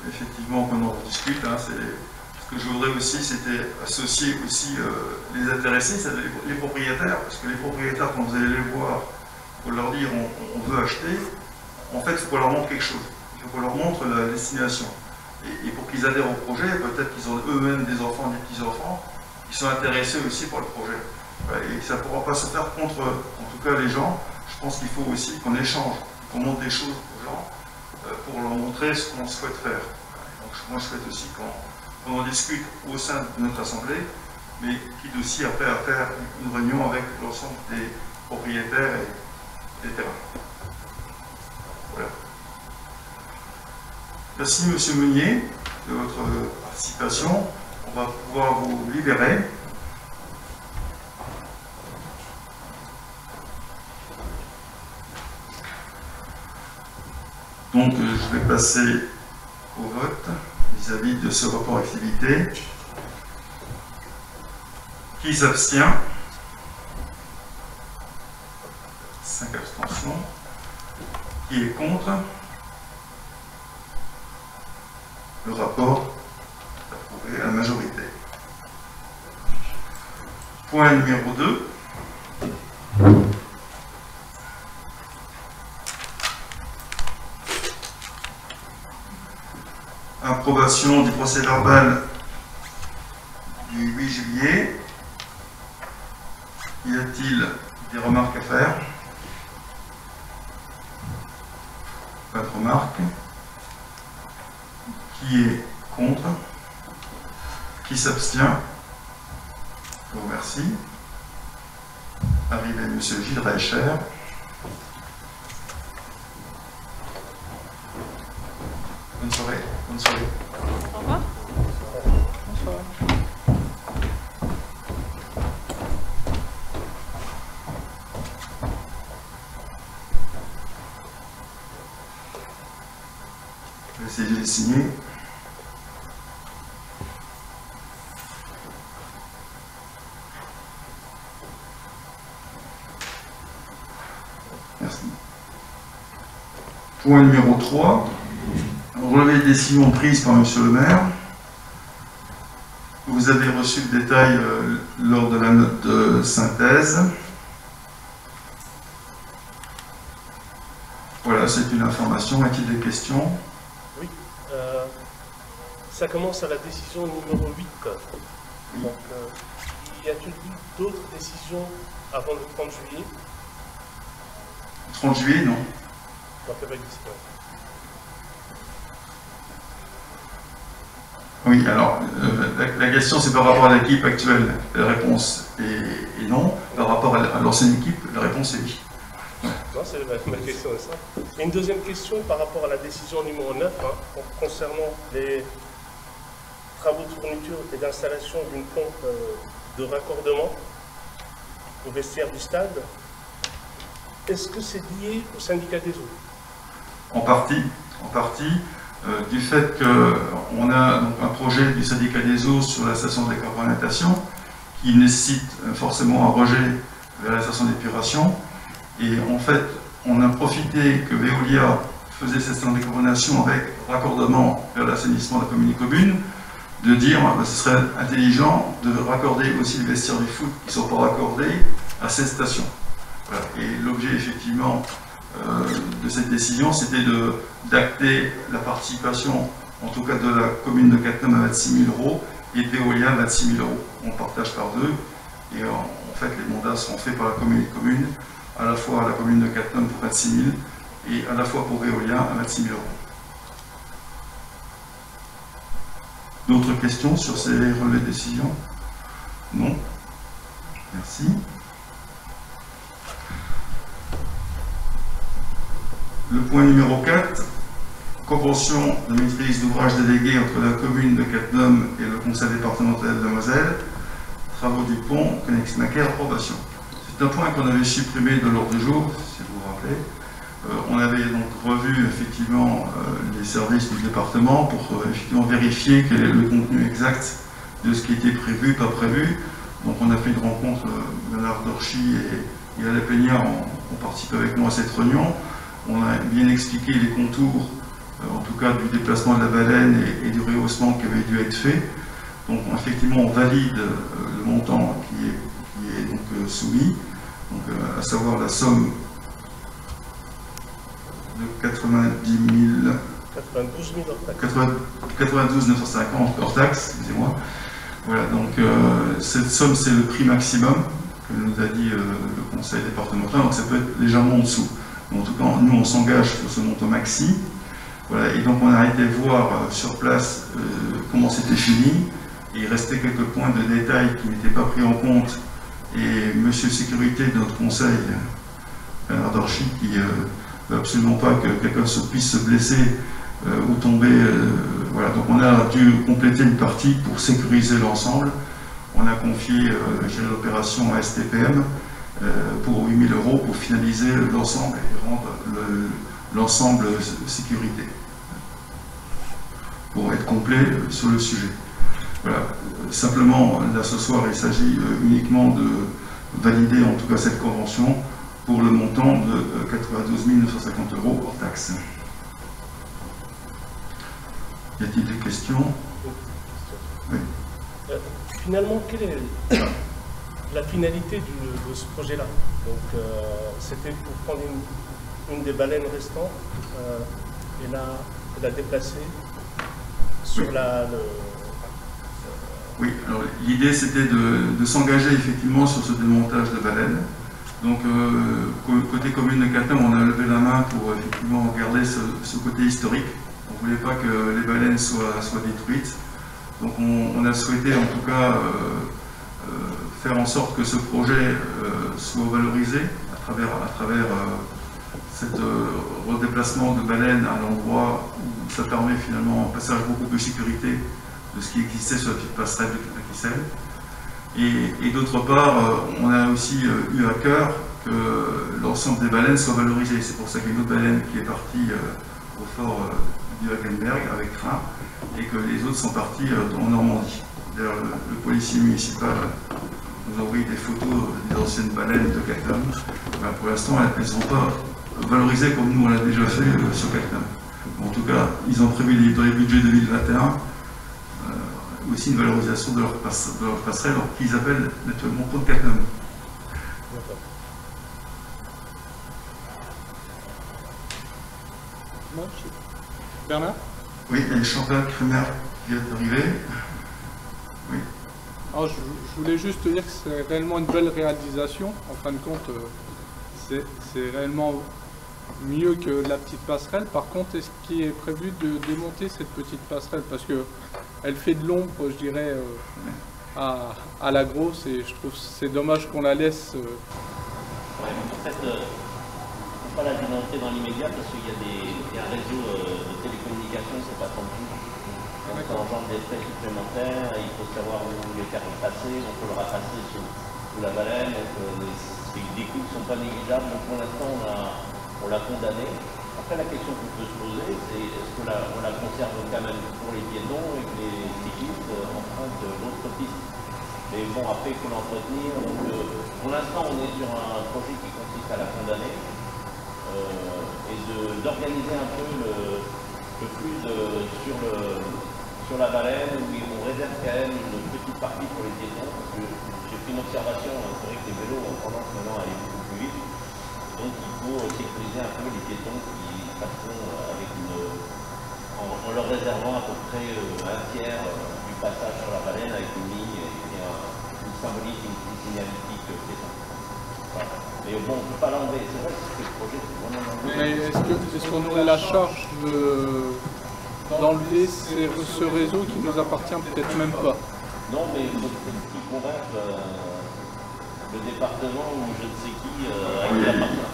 effectivement qu'on en discute. Ce que je voudrais aussi, c'était associer aussi les intéressés, c'est-à-dire les propriétaires, parce que les propriétaires, quand vous allez les voir, pour leur dire on veut acheter, en fait, il faut qu'on leur montre quelque chose. Il faut qu'on leur montre la destination. Et pour qu'ils adhèrent au projet, peut-être qu'ils ont eux-mêmes des enfants, des petits-enfants, qui sont intéressés aussi par le projet. Et ça ne pourra pas se faire contre, en tout cas, les gens. Je pense qu'il faut aussi qu'on échange, qu'on montre des choses aux gens pour leur montrer ce qu'on souhaite faire. Donc, moi, je souhaite aussi qu'on en discute au sein de notre assemblée, mais quitte aussi après à faire une réunion avec l'ensemble des propriétaires et des terrains. Voilà. Merci Monsieur Meunier de votre participation. On va pouvoir vous libérer. Donc je vais passer au vote vis-à-vis de ce rapport activité. Qui s'abstient? 5 abstentions. Qui est contre? Le rapport est approuvé à la majorité. Point numéro 2. Approbation du procès-verbal du 8 juillet. Y a-t-il des remarques à faire? Pas de remarques. Qui est contre? Qui s'abstient? Je vous remercie. Arrivé M. Gilles Reicher. Bonne soirée. Bonne soirée. Au revoir. Bonsoir. Je vais essayer de les signer. Merci. Point numéro 3. Relevé des décisions prises par Monsieur le maire. Vous avez reçu le détail lors de la note de synthèse. Voilà, c'est une information. A-t-il des questions? Oui. Ça commence à la décision numéro 8. Donc, y a-t-il d'autres décisions avant le 30 juillet? 30 juillet, non. Donc, avec des Oui, alors, la question c'est par rapport à l'équipe actuelle, la réponse est non. Par rapport à l'ancienne équipe, la réponse est oui. Non, c'est ma question est ça. Et une deuxième question par rapport à la décision numéro 9, concernant les travaux de fourniture et d'installation d'une pompe de raccordement au vestiaire du stade. Est-ce que c'est lié au syndicat des eaux? En partie. Du fait qu'on a donc un projet du syndicat des eaux sur la station de décarbonatation qui nécessite forcément un rejet vers la station d'épuration. Et en fait, on a profité que Veolia faisait cette station de décarbonation avec raccordement vers l'assainissement de la commune. de dire ce serait intelligent de raccorder aussi les vestiaires du foot qui ne sont pas raccordés à cette station. Voilà. Et l'objet effectivement de cette décision, c'était d'acter la participation, en tout cas de la commune de Cattenom à 26 000 € et de Veolia à 26 000 €. On partage par deux et en fait les mandats seront faits par la commune, à la fois à la commune de Cattenom pour 26 000 et à la fois pour Veolia à 26 000 €. D'autres questions sur ces relevés de décision? Non? Merci. Le point numéro 4, convention de maîtrise d'ouvrage déléguée entre la commune de Cattenom et le conseil départemental de Moselle, travaux du pont, Königsmacker, approbation. C'est un point qu'on avait supprimé de l'ordre du jour, si vous vous rappelez. On avait donc revu effectivement les services du département pour effectivement vérifier quel est le contenu exact de ce qui était prévu, pas prévu. Donc on a fait une rencontre, Bernard Dorchy et Alain Peignard ont participé avec moi à cette réunion. On a bien expliqué les contours, en tout cas du déplacement de la baleine et du rehaussement qui avait dû être fait. Donc effectivement on valide le montant qui est donc soumis, donc, à savoir la somme de 92 950 hors taxe, excusez-moi. Voilà, donc cette somme c'est le prix maximum que nous a dit le conseil départemental, donc ça peut être légèrement en dessous. En tout cas, nous, on s'engage sur ce montant maxi. Voilà, et donc, on a été voir sur place comment c'était fini. Et il restait quelques points de détail qui n'étaient pas pris en compte. Et Monsieur Sécurité de notre conseil, Bernard Dorchy, qui ne veut absolument pas que quelqu'un puisse se blesser ou tomber. Voilà, donc on a dû compléter une partie pour sécuriser l'ensemble. On a confié l'opération à STPM. Pour 8 000 € pour finaliser l'ensemble et rendre l'ensemble sécurité, pour être complet sur le sujet. Voilà. Simplement, là ce soir, il s'agit uniquement de valider en tout cas cette convention pour le montant de 92 950 € hors taxe. Y a-t-il des questions? Oui. Finalement, quelle est la finalité de ce projet-là? Donc, c'était pour prendre une des baleines restantes et la déplacer sur Oui, alors l'idée c'était de s'engager effectivement sur ce démontage de baleines. Donc, côté commune de Cattenom, on a levé la main pour effectivement garder ce côté historique. On ne voulait pas que les baleines soient détruites. Donc, on a souhaité en tout cas faire en sorte que ce projet soit valorisé à travers cet redéplacement de baleines à l'endroit où ça permet finalement un passage beaucoup plus sécurité de ce qui existait sur la petite passerelle de Quisel. Et d'autre part, on a aussi eu à cœur que l'ensemble des baleines soit valorisé. C'est pour ça qu'il y a une autre baleine qui est partie au fort du Hackenberg avec train et que les autres sont partis en Normandie. D'ailleurs, le policier municipal nous a envoyé des photos des anciennes baleines de Cattenom. Ben, pour l'instant, elles ne sont pas valorisées comme nous on l'a déjà fait sur Cattenom. En tout cas, ils ont prévu dans les budgets 2021 aussi une valorisation de leur passerelle qu'ils appellent naturellement pont de Cattenom. Bernard? Oui, il y a Chantal Kremer qui vient d'arriver. Oui. Alors, je voulais juste te dire que c'est réellement une belle réalisation. En fin de compte, c'est réellement mieux que la petite passerelle. Par contre, est-ce qu'il est prévu de démonter cette petite passerelle? Parce qu'elle fait de l'ombre, je dirais, à la grosse, et je trouve que c'est dommage qu'on la laisse. Ouais, en fait, il ne faut pas la démonter dans l'immédiat parce qu'il y a un réseau de télécommunications, c'est pas tendu. Donc ça engendre des frais supplémentaires, il faut savoir où les faire passer, on peut le rapasser sous la baleine, donc des coûts ne sont pas négligeables. Donc pour l'instant, on l'a condamné. Après, la question qu'on peut se poser, c'est est-ce qu'on la conserve quand même pour les piétons et que les cyclistes empruntent l'autre piste. Mais bon, après, il faut l'entretenir. Donc, pour l'instant, on est sur un projet qui consiste à la condamner et d'organiser un peu le flux sur la baleine où on réserve quand même une petite partie pour les piétons, parce que j'ai fait une observation, c'est vrai que les vélos ont tendance maintenant à aller beaucoup plus vite, donc il faut sécuriser un peu les piétons qui passeront avec en leur réservant à peu près un tiers du passage sur la baleine avec une ligne et une symbolique, une signalétique piéton. Voilà. Mais bon, on ne peut pas l'enlever, c'est vrai que le projet c'est vraiment l'enlever. Est-ce qu'on aurait la charge d'enlever ce réseau qui nous appartient peut-être même pas? Non, mais il faut convaincre le département ou je ne sais qui à qui appartient.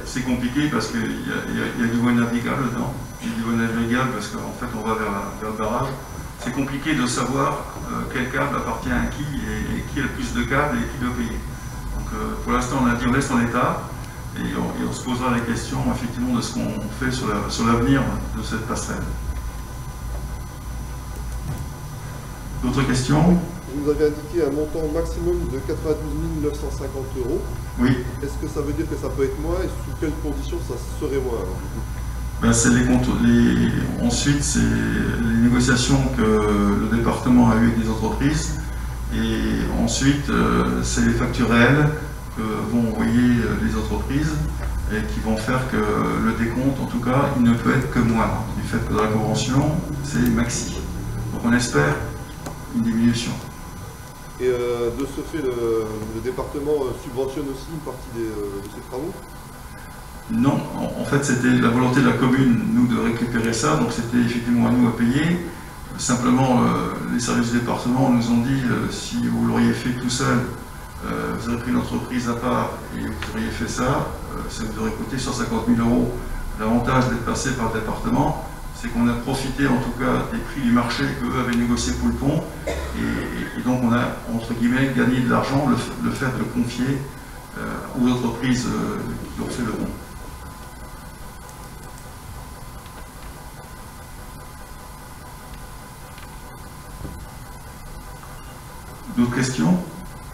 C'est compliqué parce qu'il y a du voie navigable dedans. Il y a du voie navigable parce qu'en fait on va vers le barrage. C'est compliqué de savoir quel câble appartient à qui et qui a le plus de câbles et qui doit payer. Donc pour l'instant on a dit on laisse en état et on se posera la question effectivement de ce qu'on fait sur l'avenir de cette passerelle. D'autres questions? Vous avez indiqué un montant maximum de 92 950 €. Oui. Est-ce que ça veut dire que ça peut être moins et sous quelles conditions ça serait moins alors, du coup? Ben, ensuite, c'est les négociations que le département a eues avec les entreprises. Et ensuite, c'est les factures réelles que vont envoyer les entreprises et qui vont faire que le décompte, en tout cas, il ne peut être que moindre. Du fait que dans la convention, c'est maxi. Donc on espère une diminution. Et de ce fait, le département subventionne aussi une partie de ces travaux? Non, en fait c'était la volonté de la commune, nous, de récupérer ça, donc c'était effectivement à nous à payer. Simplement, les services du département nous ont dit, si vous l'auriez fait tout seul, vous aurez pris une entreprise à part et vous auriez fait ça, ça vous aurait coûté 150 000 €. L'avantage d'être passé par le département, c'est qu'on a profité en tout cas des prix du marché qu'eux avaient négocié pour le pont, et donc on a, entre guillemets, gagné de l'argent le fait de le confier aux entreprises qui ont fait le pont. D'autres questions?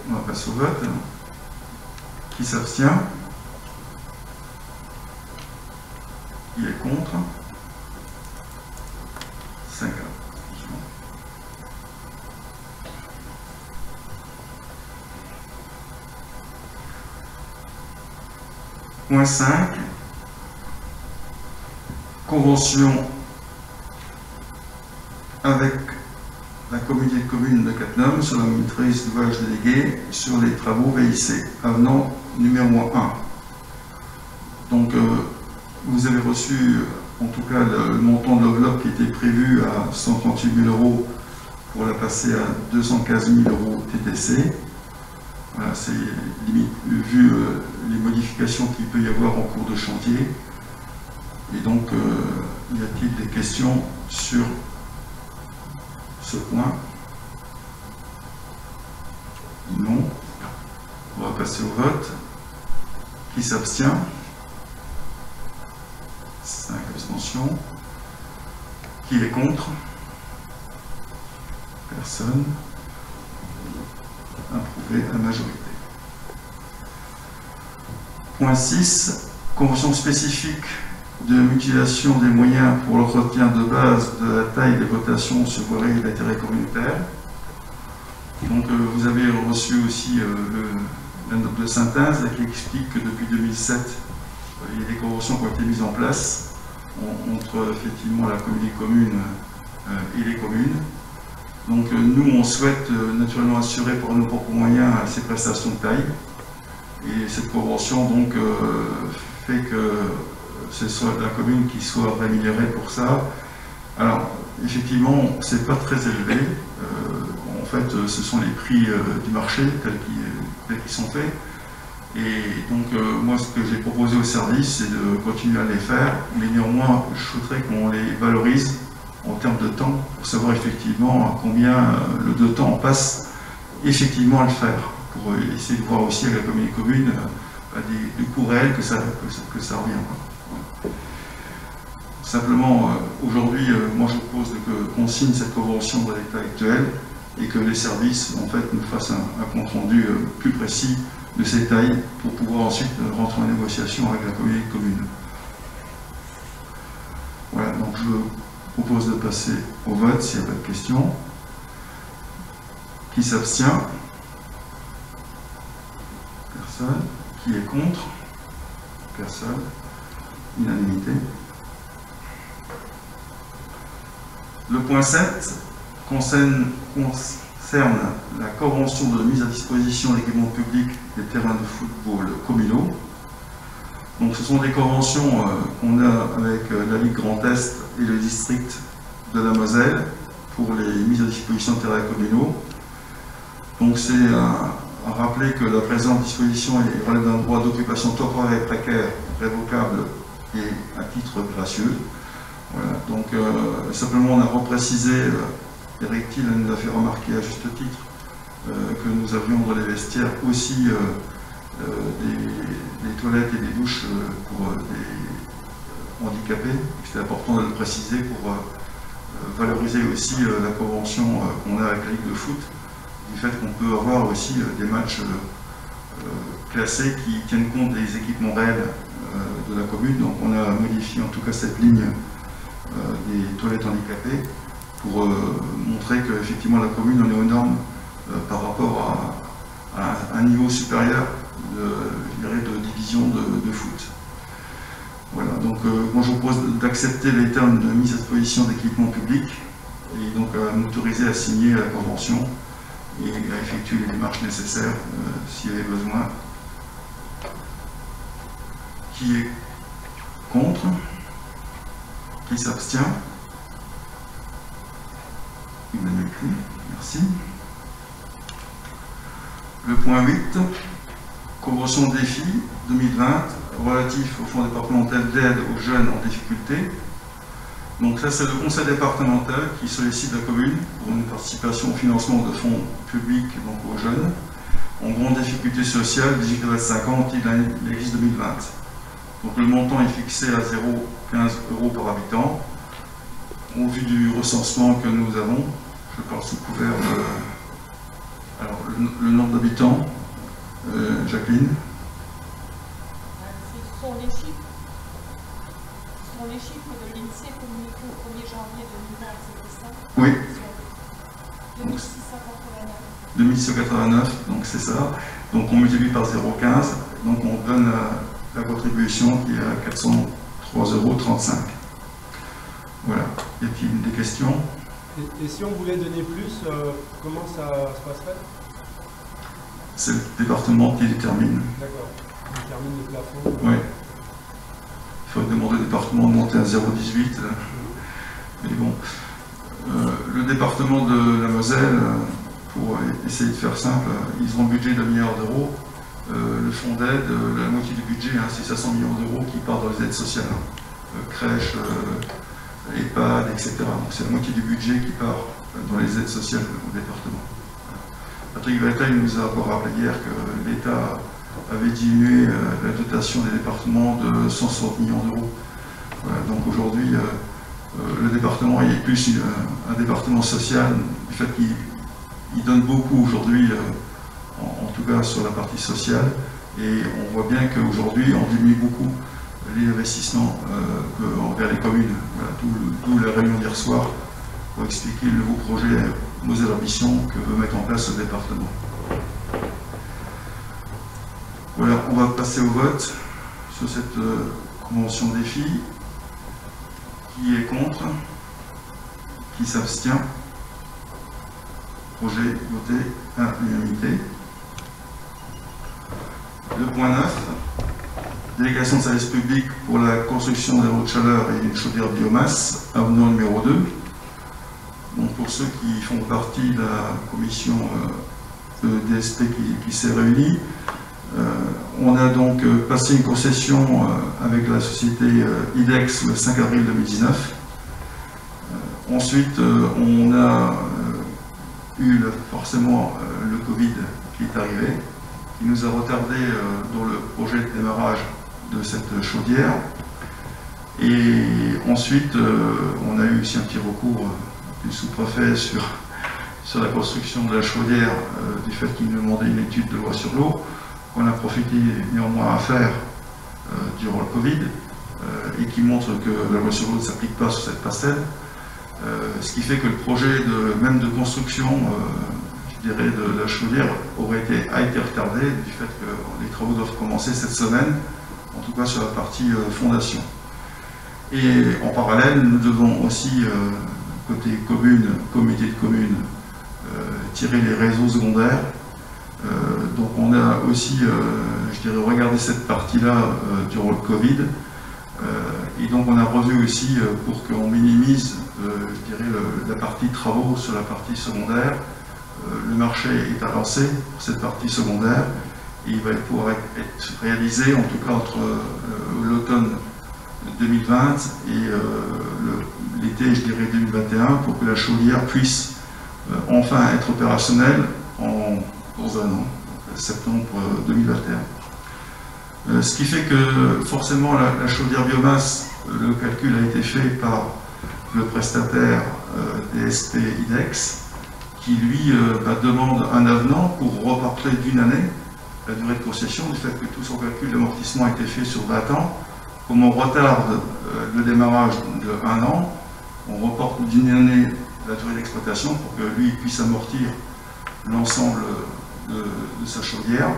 On va passer au vote. Qui s'abstient? Qui est contre? 5 abstentions. Point 5. Convention avec la communauté de communes de Cattenom sur la maîtrise d'ouvrage délégué sur les travaux VIC, avenant numéro 1. Donc, vous avez reçu en tout cas le montant de l'enveloppe qui était prévu à 138 000 € pour la passer à 215 000 € TTC. Voilà, c'est limite vu les modifications qu'il peut y avoir en cours de chantier. Et donc, y a-t-il des questions sur ce point? Non. On va passer au vote. Qui s'abstient? 5 abstentions. Qui est contre? Personne. Approuvé à majorité. Point 6. Convention spécifique de mutualisation des moyens pour l'entretien de base de la taille des votations sur voirie d'intérêt communautaire. Donc vous avez reçu aussi la note de synthèse qui explique que depuis 2007, il y a des conventions qui ont été mises en place entre effectivement la communauté commune et les communes. Donc nous, on souhaite naturellement assurer par nos propres moyens ces prestations de taille. Et cette convention donc fait que ce soit la commune qui soit rémunérée pour ça. Alors, effectivement, c'est pas très élevé. En fait, ce sont les prix du marché tels qu'ils sont faits. Et donc, moi, ce que j'ai proposé au service, c'est de continuer à les faire. Mais néanmoins, je souhaiterais qu'on les valorise en termes de temps pour savoir effectivement combien de temps on passe effectivement à le faire. Pour essayer de voir aussi avec la communauté commune des coûts réels que ça revient. Simplement, aujourd'hui, moi je propose qu'on signe cette convention dans l'état actuel et que les services en fait, nous fassent un compte rendu plus précis de ces tailles pour pouvoir ensuite rentrer en négociation avec la communauté de communes. Voilà, donc je propose de passer au vote s'il n'y a pas de questions. Qui s'abstient? Personne. Qui est contre? Personne. Unanimité. Le point 7 concerne la convention de mise à disposition d'équipements publics des terrains de football communaux. Donc ce sont des conventions qu'on a avec la Ligue Grand Est et le district de la Moselle pour les mises à disposition de terrains communaux. Donc c'est à rappeler que la présente disposition relève d'un droit d'occupation temporaire et précaire, révocable et à titre gracieux. Voilà. Donc simplement on a reprécisé, Eric Thiel nous a fait remarquer à juste titre que nous avions dans les vestiaires aussi des toilettes et des douches pour des handicapés. C'était important de le préciser pour valoriser aussi la convention qu'on a avec la Ligue de foot, du fait qu'on peut avoir aussi des matchs classés qui tiennent compte des équipements réels de la commune. Donc on a modifié en tout cas cette ligne des toilettes handicapées pour montrer qu'effectivement la commune en est aux normes par rapport à un niveau supérieur de division de foot. Voilà, donc moi je vous propose d'accepter les termes de mise à disposition d'équipements publics et donc à m'autoriser à signer la convention et à effectuer les démarches nécessaires s'il y avait besoin. Qui est contre? Qui s'abstient? Unanimité, merci. Le point 8, convention défi 2020 relatif au fonds départemental d'aide aux jeunes en difficulté. Donc là c'est le conseil départemental qui sollicite la commune pour une participation au financement de fonds publics donc aux jeunes en grande difficulté sociale, 18-25 ans, il existe 2020. Donc le montant est fixé à 0,15 € par habitant. Au vu du recensement que nous avons, je parle sous couvert de... Alors, le nombre d'habitants, Jacqueline? Ce sont les chiffres. Ce sont les chiffres de l'INSEE communiqués au 1er janvier 2020, c'est ça? Oui. 2689. 2689, donc c'est ça. Donc on multiplie par 0,15, donc on donne la contribution qui est à 403,35 €. Voilà. Y a-t-il des questions? Et si on voulait donner plus, comment ça se passerait? C'est le département qui détermine. D'accord. Il détermine le plafond. Oui. Il faudrait demander au département de monter à 0,18. Mais bon. Le département de la Moselle, pour essayer de faire simple, ils ont un budget d'1 milliard d'euros. Le fonds d'aide, la moitié du budget, c'est 500 millions d'euros qui partent dans les aides sociales. Crèches, EHPAD, etc. Donc c'est la moitié du budget qui part dans les aides sociales au département. Patrick Valtaille nous a encore rappelé hier que l'État avait diminué la dotation des départements de 160 millions d'euros. Voilà, donc aujourd'hui, le département est plus un département social, du fait qu'il donne beaucoup aujourd'hui, en tout cas sur la partie sociale, et on voit bien qu'aujourd'hui on diminue beaucoup les investissements envers les communes. Voilà, d'où la réunion d'hier soir pour expliquer le nouveau projet Moselle Ambition que veut mettre en place ce département. Voilà, on va passer au vote sur cette convention défi. Qui est contre? Qui s'abstient? Projet voté à l'unanimité. Le point 9. Délégation de service public pour la construction des réseaux de chaleur et une chaudière biomasse, avenant numéro 2. Donc pour ceux qui font partie de la commission DSP qui s'est réunie, on a donc passé une concession avec la société IDEX le 5 avril 2019. Ensuite, on a eu forcément le Covid qui est arrivé, qui nous a retardé dans le projet de démarrage de cette chaudière. Et ensuite, on a eu aussi un petit recours du sous-préfet sur la construction de la chaudière, du fait qu'il nous demandait une étude de loi sur l'eau, qu'on a profité néanmoins à faire durant le Covid, et qui montre que la loi sur l'eau ne s'applique pas sur cette parcelle. Ce qui fait que le projet même de construction je dirais, de la chaudière a été retardé du fait que les travaux doivent commencer cette semaine, en tout cas sur la partie fondation. Et en parallèle, nous devons aussi, côté commune, comité de communes, tirer les réseaux secondaires. Donc on a aussi, je dirais, regardé cette partie-là durant le Covid. Et donc on a revu aussi pour qu'on minimise, je dirais, la partie travaux sur la partie secondaire. Le marché est avancé pour cette partie secondaire et il va pouvoir être réalisé en tout cas entre l'automne 2020 et l'été, je dirais, 2021 pour que la chaudière puisse enfin être opérationnelle dans un an, septembre 2021. Ce qui fait que forcément la chaudière biomasse, le calcul a été fait par le prestataire DSP IDEX qui lui demande un avenant pour reporter d'une année la durée de concession du fait que tout son calcul d'amortissement a été fait sur 20 ans. Comme on retarde le démarrage de 1 an, on reporte d'une année la durée d'exploitation pour que lui puisse amortir l'ensemble de sa chaudière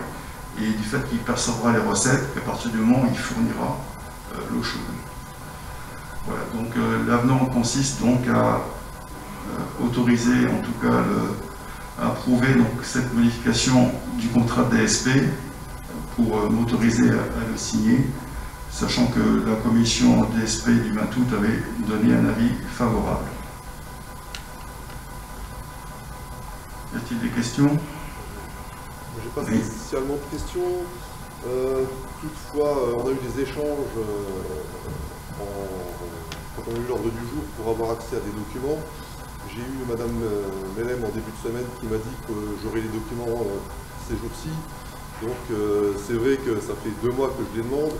et du fait qu'il percevra les recettes qu'à partir du moment où il fournira l'eau chaude. Voilà, donc l'avenant consiste donc à autoriser, en tout cas à approuver donc, cette modification du contrat de DSP pour m'autoriser à le signer, sachant que la commission DSP du 20 août avait donné un avis favorable. Y a-t-il des questions? Je n'ai pas spécialement de questions. Toutefois, on a eu des échanges quand on a eu l'ordre du jour pour avoir accès à des documents. J'ai eu Madame Mellem en début de semaine qui m'a dit que j'aurais les documents ces jours-ci. Donc c'est vrai que ça fait 2 mois que je les demande.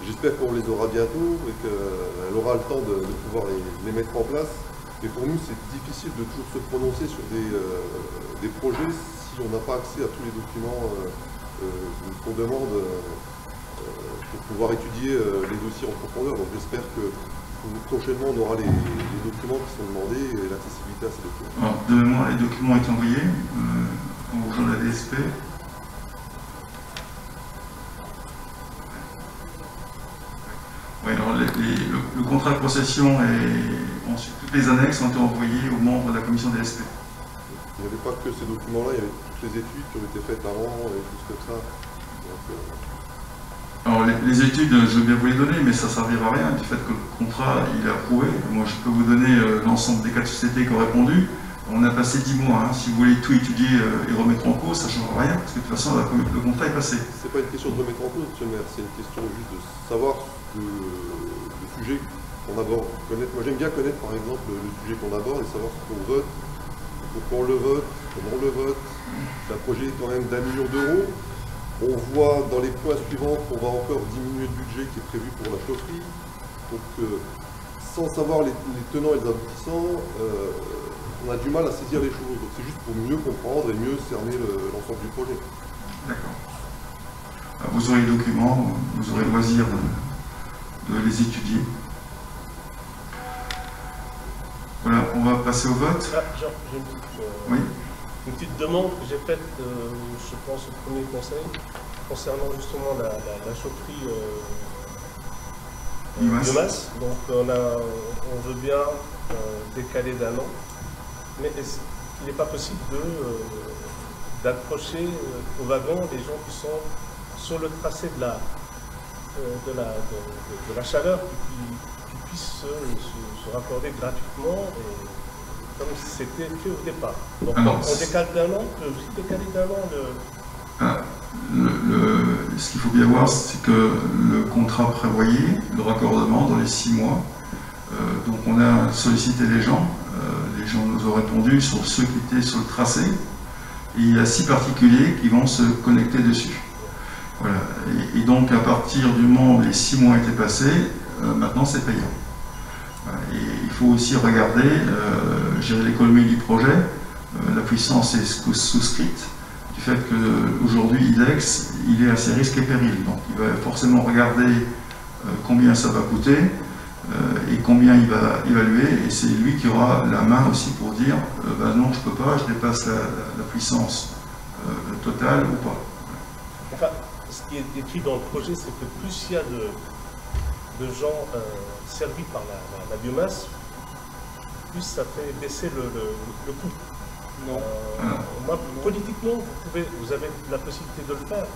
J'espère qu'on les aura bientôt et qu'elle aura le temps de pouvoir les mettre en place. Mais pour nous, c'est difficile de toujours se prononcer sur des projets si on n'a pas accès à tous les documents qu'on demande pour pouvoir étudier les dossiers en profondeur. Donc j'espère que prochainement on aura les documents qui sont demandés et l'accessibilité à ces documents. Alors, de mémoire, les documents ont été envoyés au journal DSP. Oui, alors le contrat de concession et ensuite toutes les annexes ont été envoyées aux membres de la commission DSP. Il n'y avait pas que ces documents-là, il y avait toutes les études qui ont été faites avant et tout comme ça. Donc, alors les études, je veux bien vous les donner, mais ça ne servira à rien du fait que le contrat il est approuvé. Moi je peux vous donner l'ensemble des cas de sociétés qui ont répondu. On a passé 10 mois. Hein. Si vous voulez tout étudier et remettre en cause, ça ne changera rien, parce que de toute façon le contrat est passé. C'est pas une question de remettre en cause, monsieur le maire, c'est une question juste de savoir le sujet qu'on aborde. Moi j'aime bien connaître par exemple le sujet qu'on aborde et savoir ce qu'on vote, pourquoi on le vote, comment on le vote. C'est un projet quand même d'1 million d'euros. On voit dans les points suivants qu'on va encore diminuer le budget qui est prévu pour la chaufferie. Donc sans savoir les tenants et les aboutissants, on a du mal à saisir les choses. Donc c'est juste pour mieux comprendre et mieux cerner l'ensemble du projet. D'accord. Vous aurez les documents, vous aurez le loisir de les étudier. Voilà, on va passer au vote. Ah, j'ai oui. Une petite demande que j'ai faite, je pense, au premier conseil, concernant justement la chaufferie biomasse. Donc on veut bien décaler d'1 an, mais il n'est pas possible d'accrocher au wagon les gens qui sont sur le tracé de la chaleur, qui puissent se raccorder gratuitement. Comme c'était fait au départ. Donc alors, on décale d'1 an, peut aussi décaler d'1 an ce qu'il faut bien voir, c'est que le contrat prévoyait le raccordement dans les 6 mois. Donc on a sollicité les gens nous ont répondu sur ceux qui étaient sur le tracé. Et il y a 6 particuliers qui vont se connecter dessus. Voilà. Et donc à partir du moment où les 6 mois étaient passés, maintenant c'est payant. Et il faut aussi regarder, gérer l'économie du projet. La puissance est souscrite du fait qu'aujourd'hui IDEX, il est à ses risques et périls. Donc il va forcément regarder combien ça va coûter et combien il va évaluer, et c'est lui qui aura la main aussi pour dire bah non, je peux pas, je dépasse la puissance totale ou pas. Enfin, ce qui est écrit dans le projet, c'est que plus il y a de gens servis par la biomasse, plus ça fait baisser le coût. Non. Moi, politiquement, vous avez la possibilité de le faire.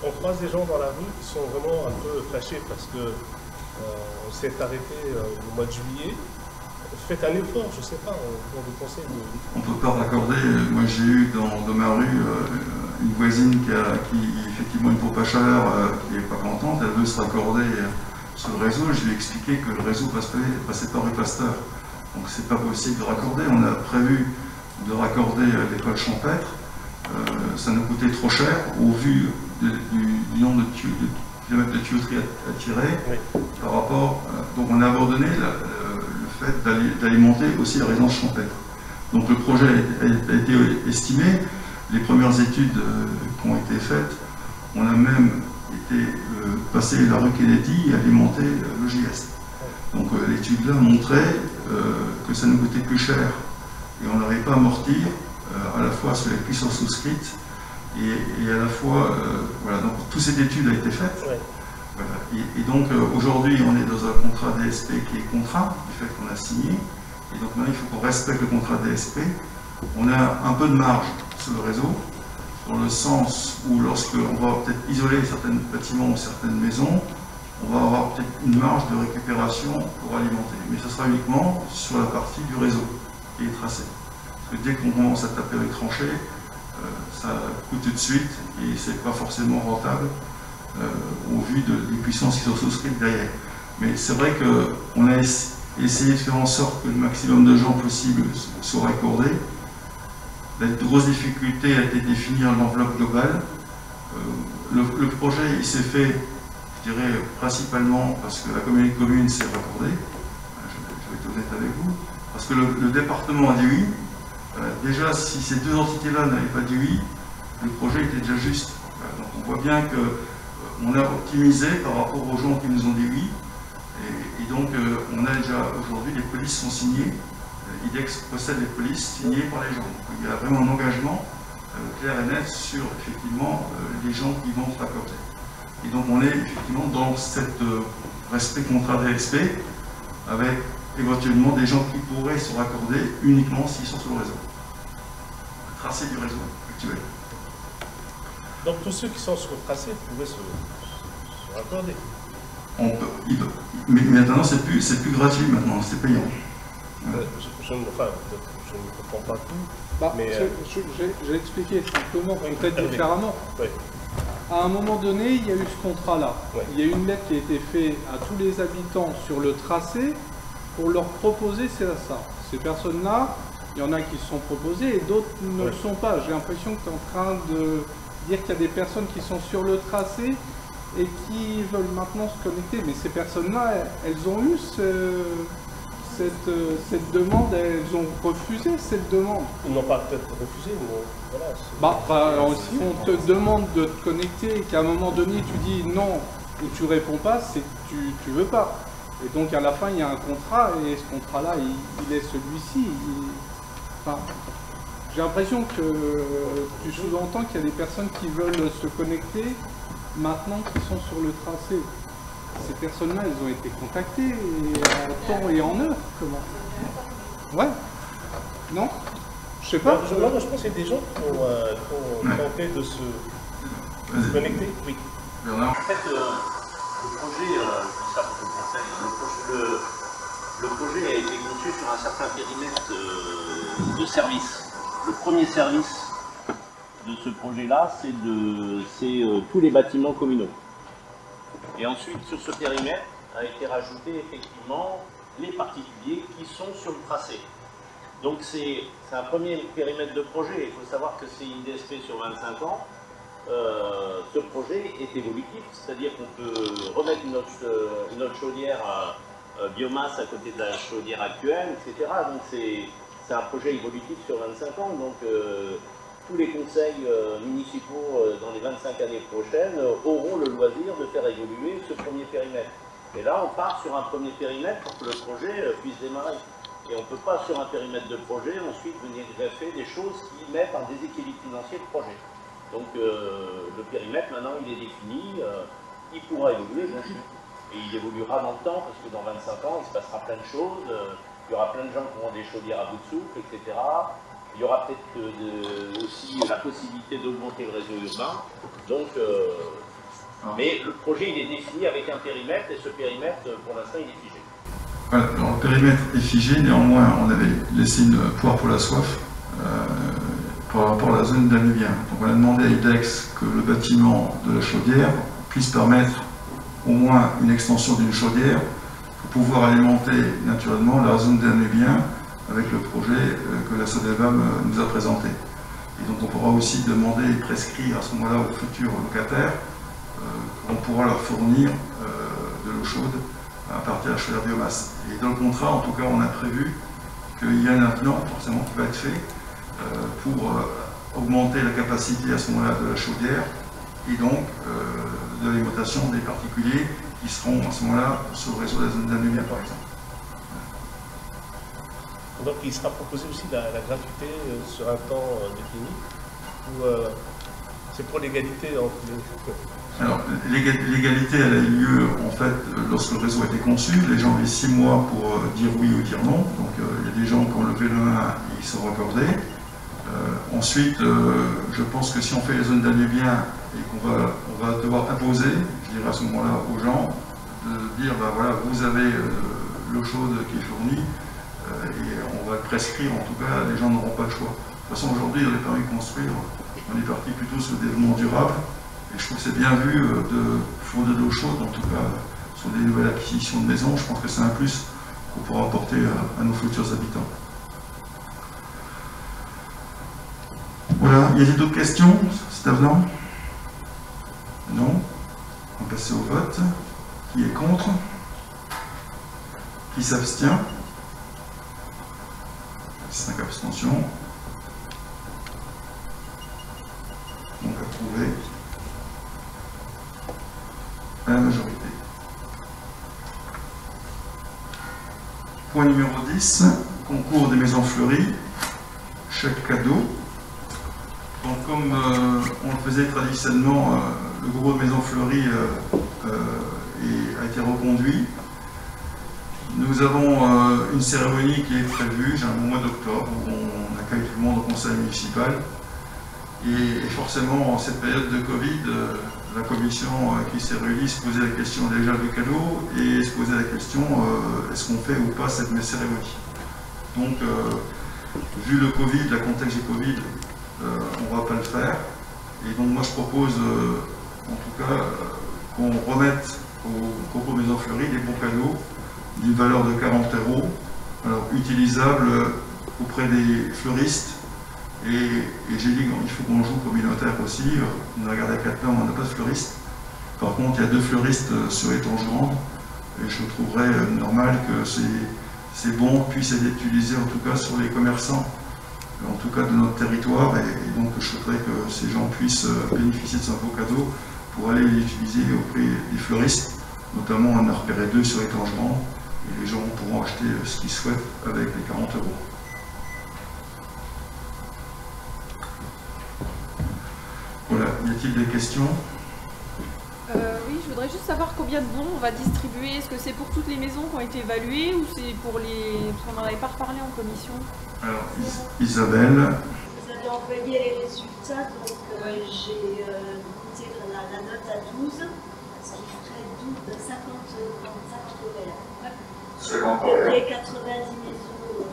On croise des gens dans la rue qui sont vraiment un peu fâchés parce que on s'est arrêté au mois de juillet. Faites un effort, je ne sais pas, on vous conseille de... On ne peut pas raccorder. Moi, j'ai eu dans ma rue une voisine qui effectivement, une pompe à chaleur qui n'est pas contente, elle veut se raccorder sur le réseau. Je lui ai expliqué que le réseau passait par rue Pasteur. Donc, c'est pas possible de raccorder. On a prévu de raccorder l'école champêtre. Ça nous coûtait trop cher au vu du nombre de kilomètres de tuyauterie à tirer par rapport. Donc on a abandonné le fait d'alimenter aussi la résidence champêtre. Donc le projet a été estimé. Les premières études qui ont été faites, on a même été passer la rue Kennedy et alimenter le JS. Donc l'étude là montrait que ça nous coûtait plus cher et on n'arrivait pas à amortir à la fois sur les puissances souscrites et à la fois, voilà, donc toute cette étude a été faite. Ouais. Voilà. Et donc aujourd'hui on est dans un contrat DSP qui est contraint, du fait qu'on a signé, et donc maintenant il faut qu'on respecte le contrat DSP. On a un peu de marge sur le réseau, dans le sens où lorsqu'on va peut-être isoler certains bâtiments ou certaines maisons, on va avoir peut-être une marge de récupération pour alimenter, mais ce sera uniquement sur la partie du réseau qui est tracée. Parce que dès qu'on commence à taper les tranchées, ça coûte tout de suite et c'est pas forcément rentable au vu des puissances qui sont souscrites derrière. Mais c'est vrai qu'on a essayé de faire en sorte que le maximum de gens possible soient raccordés. La grosse difficulté a été de définir l'enveloppe globale. Le projet il s'est fait, je dirais, principalement parce que la communauté de communes s'est raccordée. Je vais être honnête avec vous. Parce que le département a dit oui. Déjà, si ces deux entités-là n'avaient pas dit oui, le projet était déjà juste. Donc on voit bien qu'on a optimisé par rapport aux gens qui nous ont dit oui. Et donc on a déjà aujourd'hui, les polices sont signées. IDEX possède les polices signées par les gens. Donc, il y a vraiment un engagement clair et net sur effectivement les gens qui vont se raccorder. Et donc on est effectivement dans cet respect contrat DSP avec éventuellement des gens qui pourraient se raccorder uniquement s'ils sont sur le réseau. Le tracé du réseau actuel. Donc tous ceux qui sont sur le tracé pourraient se raccorder. On peut, mais maintenant c'est plus gratuit maintenant, c'est payant. Je ne comprends pas tout. Bah, mais j'ai expliqué simplement, peut-être différemment. Ouais. À un moment donné, il y a eu ce contrat-là. Ouais. Il y a eu une lettre qui a été faite à tous les habitants sur le tracé pour leur proposer ça. Ces personnes-là, il y en a qui se sont proposées et d'autres ne le sont pas. J'ai l'impression que tu es en train de dire qu'il y a des personnes qui sont sur le tracé et qui veulent maintenant se connecter. Mais ces personnes-là, elles ont eu cette demande, elles ont refusé cette demande. Ils n'ont pas peut-être refusé, mais voilà. Si on te demande de te connecter et qu'à un moment donné tu dis non ou tu réponds pas, c'est que tu veux pas. Et donc à la fin il y a un contrat et ce contrat-là il est celui-ci. Enfin, j'ai l'impression que tu sous-entends qu'il y a des personnes qui veulent se connecter maintenant qui sont sur le tracé. Ces personnes-là, elles ont été contactées en temps et en heure. Comment? Ouais. Non? Je sais pas. Je pense qu'il y a des gens qui ont tenté de se connecter. Oui. En fait, le projet, ça pour le conseil, le projet a été conçu sur un certain périmètre de services. Le premier service de ce projet-là, c'est tous les bâtiments communaux. Et ensuite, sur ce périmètre, a été rajouté effectivement les particuliers qui sont sur le tracé. Donc c'est un premier périmètre de projet. Il faut savoir que c'est une DSP sur 25 ans. Ce projet est évolutif, c'est-à-dire qu'on peut remettre une autre chaudière biomasse à côté de la chaudière actuelle, etc. Donc c'est un projet évolutif sur 25 ans. Donc tous les conseils municipaux dans les 25 années prochaines auront le loisir de faire évoluer ce premier périmètre. Et là, on part sur un premier périmètre pour que le projet puisse démarrer. Et on ne peut pas, sur un périmètre de projet, ensuite venir greffer des choses qui mettent en déséquilibre financier le projet. Donc le périmètre, maintenant, il est défini, il pourra évoluer, bien sûr. Et il évoluera dans le temps, parce que dans 25 ans, il se passera plein de choses. Il y aura plein de gens qui auront des chaudières à bout de souffle, etc. Il y aura peut-être aussi la possibilité d'augmenter le réseau urbain. Donc, mais le projet, il est défini avec un périmètre, et ce périmètre, pour l'instant, il est figé. Voilà, alors le périmètre est figé, néanmoins on avait laissé une poire pour la soif par rapport à la zone danubien. Donc on a demandé à IDEX que le bâtiment de la chaudière puisse permettre au moins une extension d'une chaudière pour pouvoir alimenter naturellement la zone danubien avec le projet que la SODEVAM nous a présenté. Et donc on pourra aussi demander et prescrire à ce moment-là aux futurs locataires qu'on pourra leur fournir de l'eau chaude à partir de la chaudière biomasse. Et dans le contrat, en tout cas, on a prévu qu'il y a un avenant forcément qui va être fait pour augmenter la capacité à ce moment-là de la chaudière et donc de l'alimentation des particuliers qui seront à ce moment-là sur le réseau de la zone danubien, par exemple. Donc il sera proposé aussi la gratuité sur un temps défini, ou c'est pour l'égalité entre les... Alors, l'égalité, elle a eu lieu, en fait, lorsque le réseau a été conçu. Les gens avaient 6 mois pour dire oui ou dire non. Donc, il y a des gens qui ont levé le main et ils sont raccordés. Ensuite, je pense que si on fait les zones danubiens et qu'on va devoir imposer, je dirais à ce moment-là aux gens, de dire, ben voilà, vous avez l'eau chaude qui est fournie, et on va prescrire, en tout cas, les gens n'auront pas le choix. De toute façon, aujourd'hui, dans les permis de construire, on est parti plutôt sur le développement durable. Et je trouve que c'est bien vu de fournir de l'eau chaude, en tout cas sur des nouvelles acquisitions de maisons. Je pense que c'est un plus qu'on pourra apporter à nos futurs habitants. Voilà, y a-t-il d'autres questions, cet avenant? Non? On va passer au vote. Qui est contre? Qui s'abstient? 5 abstentions. Donc approuvé. À la majorité. Point numéro 10, concours des maisons fleuries, chèque cadeau. Donc comme on le faisait traditionnellement, le gros de maisons fleuries a été reconduit. Nous avons une cérémonie qui est prévue, au mois d'octobre, où on accueille tout le monde au conseil municipal. Et forcément, en cette période de Covid, la commission qui s'est réunie se posait la question déjà du cadeau et se posait la question est-ce qu'on fait ou pas cette cérémonie. Donc, vu le Covid, le contexte du Covid, on ne va pas le faire. Et donc, moi, je propose, en tout cas, qu'on remette au concours Maisons Fleuries des bons cadeaux d'une valeur de 40 €, alors utilisables auprès des fleuristes. Et j'ai dit qu'il faut qu'on joue communautaire aussi. On a regardé à 4 ans, on n'a pas de fleuriste. Par contre, il y a 2 fleuristes sur les Tangerande. Et je trouverais normal que ces bons puissent être utilisés, en tout cas sur les commerçants, en tout cas de notre territoire. Et donc, je souhaiterais que ces gens puissent bénéficier de ce beau cadeau pour aller les utiliser auprès des fleuristes. Notamment, on en a repéré 2 sur les Tangerande. Et les gens pourront acheter ce qu'ils souhaitent avec les 40 €. Voilà, y a-t-il des questions? Oui, je voudrais juste savoir combien de bons on va distribuer. Est-ce que c'est pour toutes les maisons qui ont été évaluées ou c'est pour les... Parce qu'on n'en avait pas reparlé en commission. Alors, Isabelle. Vous avez envoyé les résultats, donc j'ai noté la note à 12, ce qui ferait 50 OVR. Et 90 maisons. Vous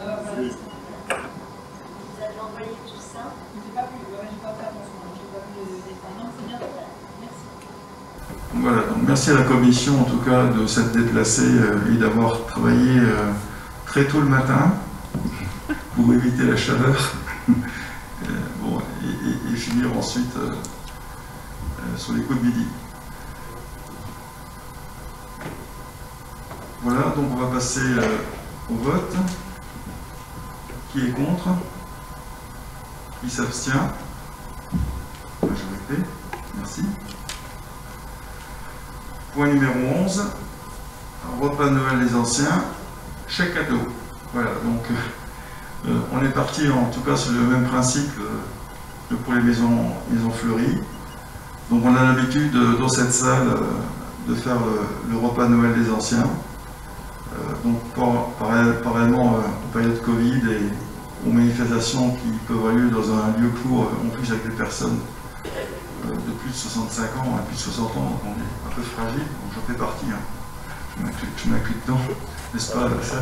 avez envoyé tout ça. Voilà, donc merci à la commission en tout cas de s'être déplacée et d'avoir travaillé très tôt le matin pour éviter la chaleur bon, et finir ensuite sur les coups de midi. Voilà, donc on va passer au vote. Qui est contre? Qui s'abstient? Majorité. Merci. Point numéro 11. repas de Noël des anciens, chèque cadeau. Voilà, donc on est parti en tout cas sur le même principe que pour les maisons fleuries. Donc on a l'habitude dans cette salle de faire le repas de Noël des anciens. Donc pareillement en période Covid et aux manifestations qui peuvent avoir lieu dans un lieu clos, en plus avec des personnes de plus de 65 ans, plus de 60 ans, donc on est un peu fragile, donc j'en fais partie. Hein. Je m'inclus dedans, n'est-ce pas ça?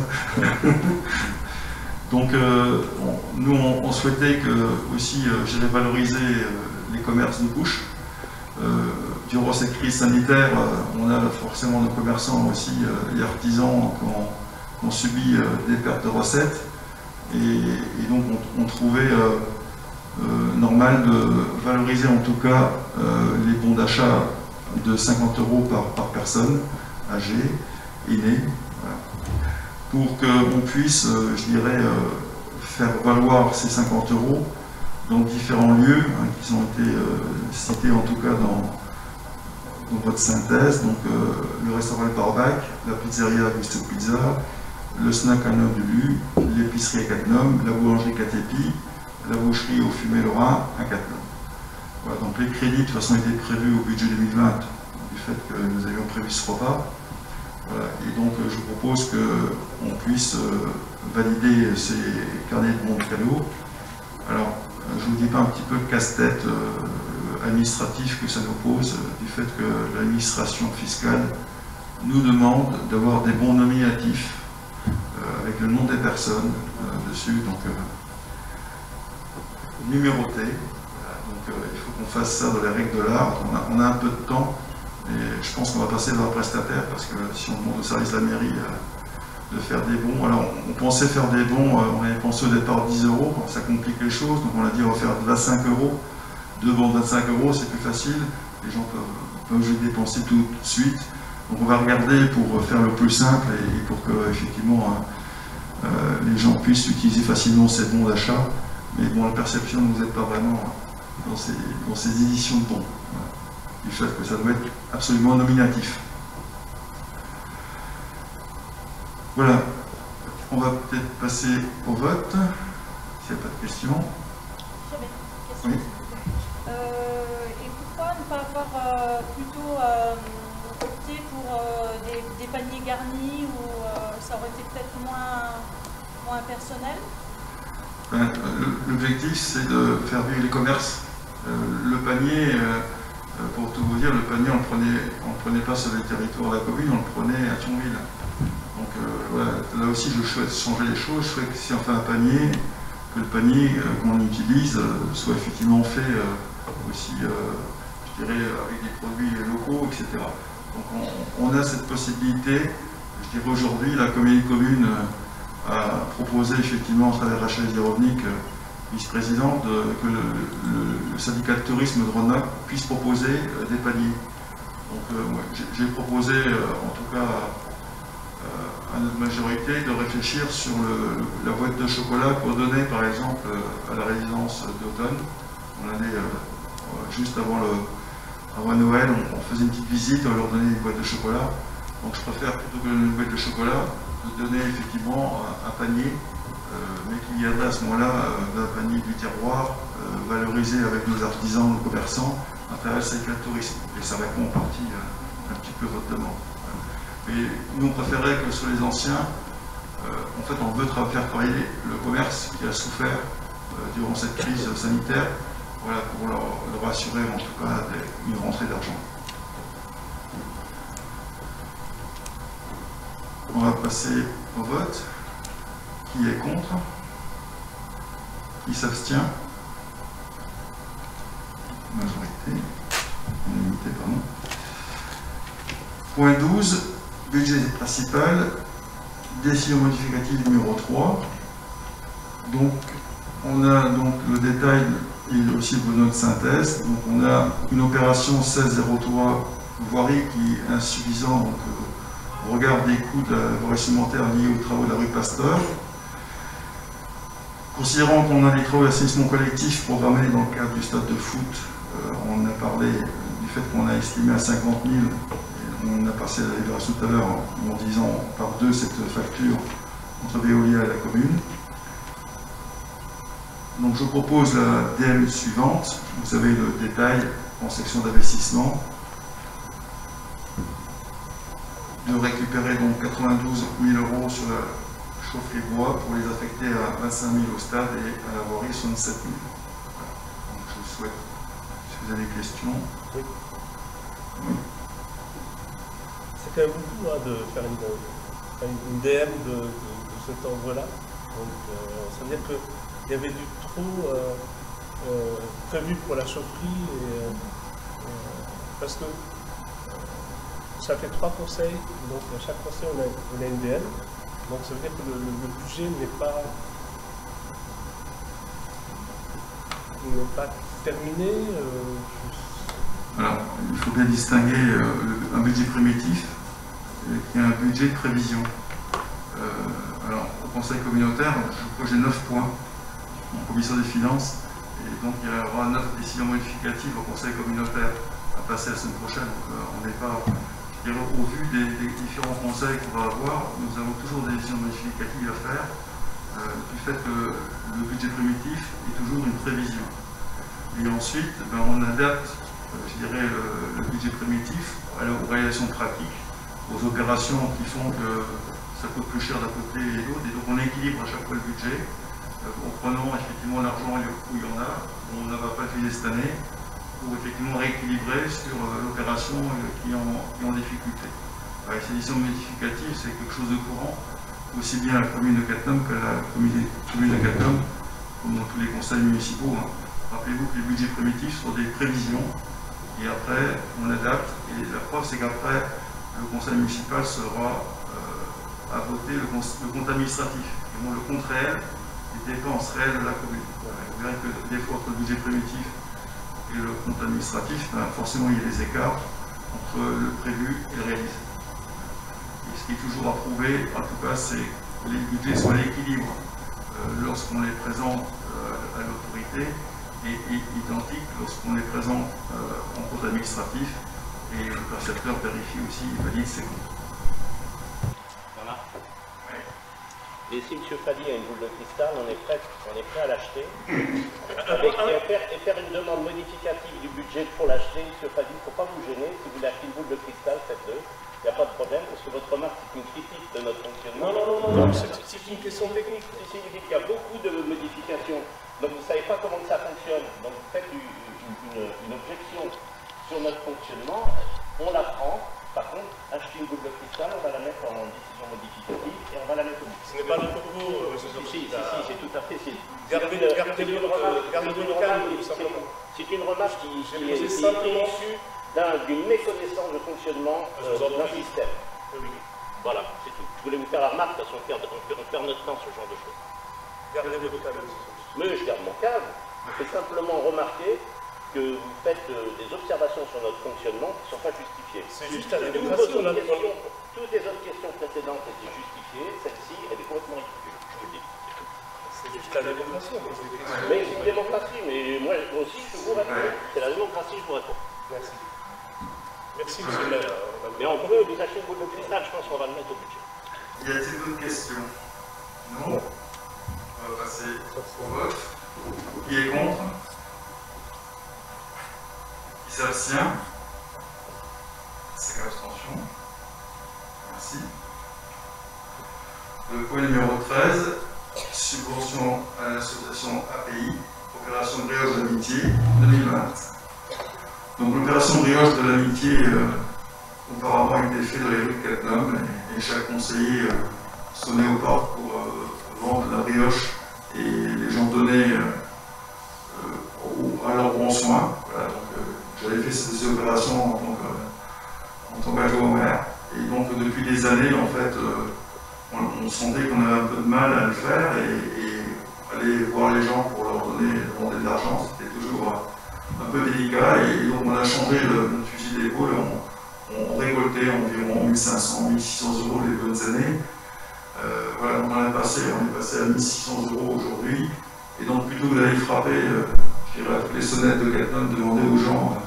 Donc nous on souhaitait que aussi valoriser les commerces de bouche. Durant cette crise sanitaire, on a forcément nos commerçants aussi, les artisans qui ont subi des pertes de recettes. Et donc on trouvait normal de valoriser en tout cas les bons d'achat de 50 € par personne âgée, aînée, voilà, pour qu'on puisse, je dirais, faire valoir ces 50 € dans différents lieux hein, qui ont été cités en tout cas dans votre synthèse, donc le restaurant Le Barbac, la pizzeria Gusto Pizza, le snack à Nom du Lu, l'épicerie à Cattenom, la boulangerie Catépi, la boucherie au Fumé Lorrain à Cattenom. Voilà, donc les crédits de toute façon étaient prévus au budget 2020 du fait que nous avions prévu ce repas. Voilà, et donc je vous propose qu'on puisse valider ces carnets de bons cadeaux. Alors, je ne vous dis pas un petit peu le casse-tête administratif que ça nous pose, du fait que l'administration fiscale nous demande d'avoir des bons nominatifs avec le nom des personnes dessus, donc numérotés. Voilà, donc il faut qu'on fasse ça dans les règles de l'art. On a un peu de temps, et je pense qu'on va passer vers le prestataire, parce que si on demande au service de la mairie de faire des bons, alors on pensait faire des bons, on avait pensé au départ 10 €, ça complique les choses, donc on a dit on va faire 25 €, 2 bons de 25 €, c'est plus facile, les gens peuvent juste dépenser tout de suite. Donc on va regarder pour faire le plus simple et pour que effectivement les gens puissent utiliser facilement ces bons d'achat. Mais bon, la perception ne nous aide pas vraiment dans ces éditions de bons, voilà, du fait que ça doit être absolument nominatif. Voilà, on va peut-être passer au vote, s'il n'y a pas de questions. J'avais une question. Oui. Et pourquoi ne pas avoir plutôt opté pour des paniers garnis où ça aurait été peut-être moins personnel? L'objectif, c'est de faire vivre les commerces. Le panier, pour tout vous dire, le panier, on le prenait pas sur le territoire de la commune, on le prenait à Thionville. Donc voilà, là aussi, je souhaite changer les choses. Je souhaite que si on fait un panier, que le panier qu'on utilise soit effectivement fait aussi, je dirais, avec des produits locaux, etc. Donc on a cette possibilité. Je dirais aujourd'hui, la commune a proposé effectivement à travers Rachel Zérovnik, vice-présidente, que le syndicat de tourisme de Rhône-Alpes puisse proposer des paniers. Donc j'ai proposé en tout cas à notre majorité de réfléchir sur la boîte de chocolat qu'on donnait par exemple à la résidence d'automne. On allait juste avant Noël, on faisait une petite visite, on leur donnait une boîte de chocolat. Donc je préfère plutôt que une boîte de chocolat de donner effectivement un panier, mais qu'il y avait à ce moment-là un panier du terroir, valorisé avec nos artisans, nos commerçants, à travers le syndicat de tourisme. Et ça répond en partie un petit peu à votre demande. Mais nous, on préférait que sur les anciens, en fait, on veut faire travailler le commerce qui a souffert durant cette crise sanitaire, voilà, pour leur assurer en tout cas une rentrée d'argent. On va passer au vote. Qui est contre? Qui s'abstient? Majorité. Unanimité, pardon. Point 12. Budget principal. Décision modificative numéro 3. Donc, on a donc le détail et aussi notre synthèse. Donc, on a une opération 1603 voirie qui est insuffisante. Donc, au regard des coûts de la supplémentaire liés aux travaux de la rue Pasteur. Considérant qu'on a des travaux d'assainissement collectif programmés dans le cadre du stade de foot, on a parlé du fait qu'on a estimé à 50 000, et on a passé la libération tout à l'heure en disant par 2 cette facture entre Veolia et la commune. Donc je propose la DL suivante. Vous avez le détail en section d'investissement. De récupérer donc 92 000 € sur la chaufferie bois pour les affecter à 25 000 au stade et à la voirie 67 000. Voilà. Donc je vous souhaite, si vous avez des questions. Oui. Oui. C'est quand même beaucoup hein, de faire une DM de cet ordre-là. Donc ça veut dire qu'il y avait du trop prévu pour la chaufferie parce que ça fait 3 conseils, donc à chaque conseil on a une DM. Donc ça veut dire que le budget n'est pas terminé. Alors, il faut bien distinguer un budget primitif et un budget de prévision. Alors, au Conseil communautaire, je crois que j'ai 9 points en commission des finances, et donc il y aura 9 décisions modificatives au Conseil communautaire à passer la semaine prochaine. Donc, on n'est pas... Au vu des différents conseils qu'on va avoir, nous avons toujours des décisions modificatives à faire, du fait que le budget primitif est toujours une prévision. Et ensuite, on adapte, je dirais, le budget primitif aux réalisations pratiques, aux opérations qui font que ça coûte plus cher d'un côté et de l'autre, et donc on équilibre à chaque fois le budget, en prenant effectivement l'argent où il y en a, on ne va pas utiliser cette année, pour effectivement rééquilibrer sur l'opération qui est en difficulté. Ces décisions modificatives, c'est quelque chose de courant, aussi bien à la commune de Cattenom qu'à la commune de Cattenom, comme dans tous les conseils municipaux. Rappelez-vous que les budgets primitifs sont des prévisions, et après on adapte, et la preuve c'est qu'après le conseil municipal sera à voter le compte administratif, et non le compte réel, les dépenses réelles de la commune. Vous verrez que des fois entre le budget primitif et le compte administratif, forcément il y a des écarts entre le prévu et le réalisé. Et ce qui est toujours approuvé, en tout cas, c'est que les budgets soient à l'équilibre lorsqu'on les présente à l'autorité et identiques lorsqu'on les présente en compte administratif, et le percepteur vérifie aussi et valide ses comptes. Voilà. Et si M. Fadi a une boule de cristal, on est prêt à l'acheter. Et faire une demande modificative du budget pour l'acheter. M. Fadi, il ne faut pas vous gêner. Si vous voulez acheter une boule de cristal, faites-le. Il n'y a pas de problème, parce que votre remarque, c'est une critique de notre fonctionnement. Non, c'est une question technique. Ici, il dit qu'il y a beaucoup de modifications. Donc vous ne savez pas comment ça fonctionne. Donc vous faites une objection sur notre fonctionnement. On la prend. Par contre, acheter une boule de cristal, on va la mettre en décision modificative et on va la mettre au bout. Ce n'est pas le propos, M. Si, c'est tout à fait. Gardez le calme, tout simplement. C'est une remarque qui est issue d'une méconnaissance de fonctionnement d'un système. Voilà, c'est tout. Je voulais vous faire la remarque parce qu'on perd notre temps sur ce genre de choses. Gardez votre calme. Mais je garde mon calme. Je fais simplement remarquer que vous faites des observations sur notre fonctionnement qui ne sont pas justifiées. C'est juste la démocratie. Toutes les autres questions précédentes étaient justifiées, celle-ci, elle est complètement ridicule, je vous le dis. C'est juste la démocratie. Mais c'est une démocratie, mais moi aussi je vous réponds. C'est la démocratie, je vous réponds. Merci. Merci, M. le maire. Mais on peut vous acheter une boule de cristal, je pense qu'on va le mettre au budget. Y a-t-il d'autres questions? Non. On va passer au vote. Qui est contre? Qui s'abstient? 5 abstentions. Merci. Le point numéro 13, subvention à l'association API, opération Brioche de l'Amitié 2020. Donc l'opération Brioche de l'Amitié, auparavant, a été faite dans les rues de Cattenom, et chaque conseiller sonnait aux portes pour vendre la brioche, et les gens donnaient à leur bon soin. Voilà, j'avais fait ces opérations en tant qu'adjoint au maire. Et donc depuis des années, en fait, on sentait qu'on avait un peu de mal à le faire, et aller voir les gens pour leur demander de l'argent, c'était toujours un peu délicat. Et donc on a changé notre fusil d'épaule, on récoltait environ 1500, 1600 € les bonnes années. Voilà, on est passé à 1600 € aujourd'hui. Et donc plutôt que d'aller frapper, je dirais, à toutes les sonnettes de Cattenom, demander aux gens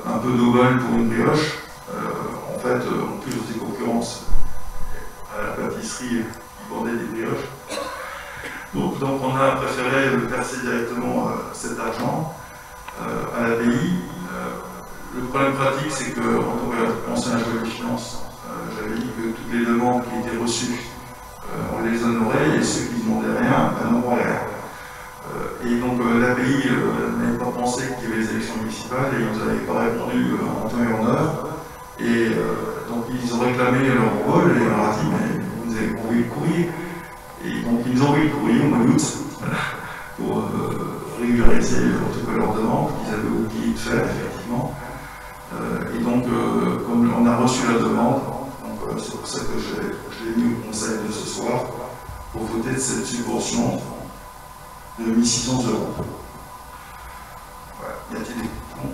un peu d'obole pour une brioche, fait, en plus des concurrences à la pâtisserie qui vendait des brioches. Donc on a préféré verser directement cet argent à l'ABI. Le problème pratique, c'est que, en tant qu'ancien agent des finances, j'avais dit que toutes les demandes qui étaient reçues, on les honorait, et ceux qui ne demandaient rien, n'honoraient rien. Et donc l'ABI n'avait pas pensé qu'il y avait les élections municipales, et ils ne nous avaient pas répondu en temps et en heure. Et donc ils ont réclamé leur rôle, et on leur a dit, mais vous avez envoyé le courrier. Et donc ils nous ont envoyé le courrier au mois d'août, pour régulariser en tout cas leur demande, qu'ils avaient oublié de faire, effectivement. Et donc, comme on a reçu la demande, c'est pour ça que je l'ai mis au conseil de ce soir, pour voter de cette subvention de 1600 €. Voilà. Y a-t-il des questions?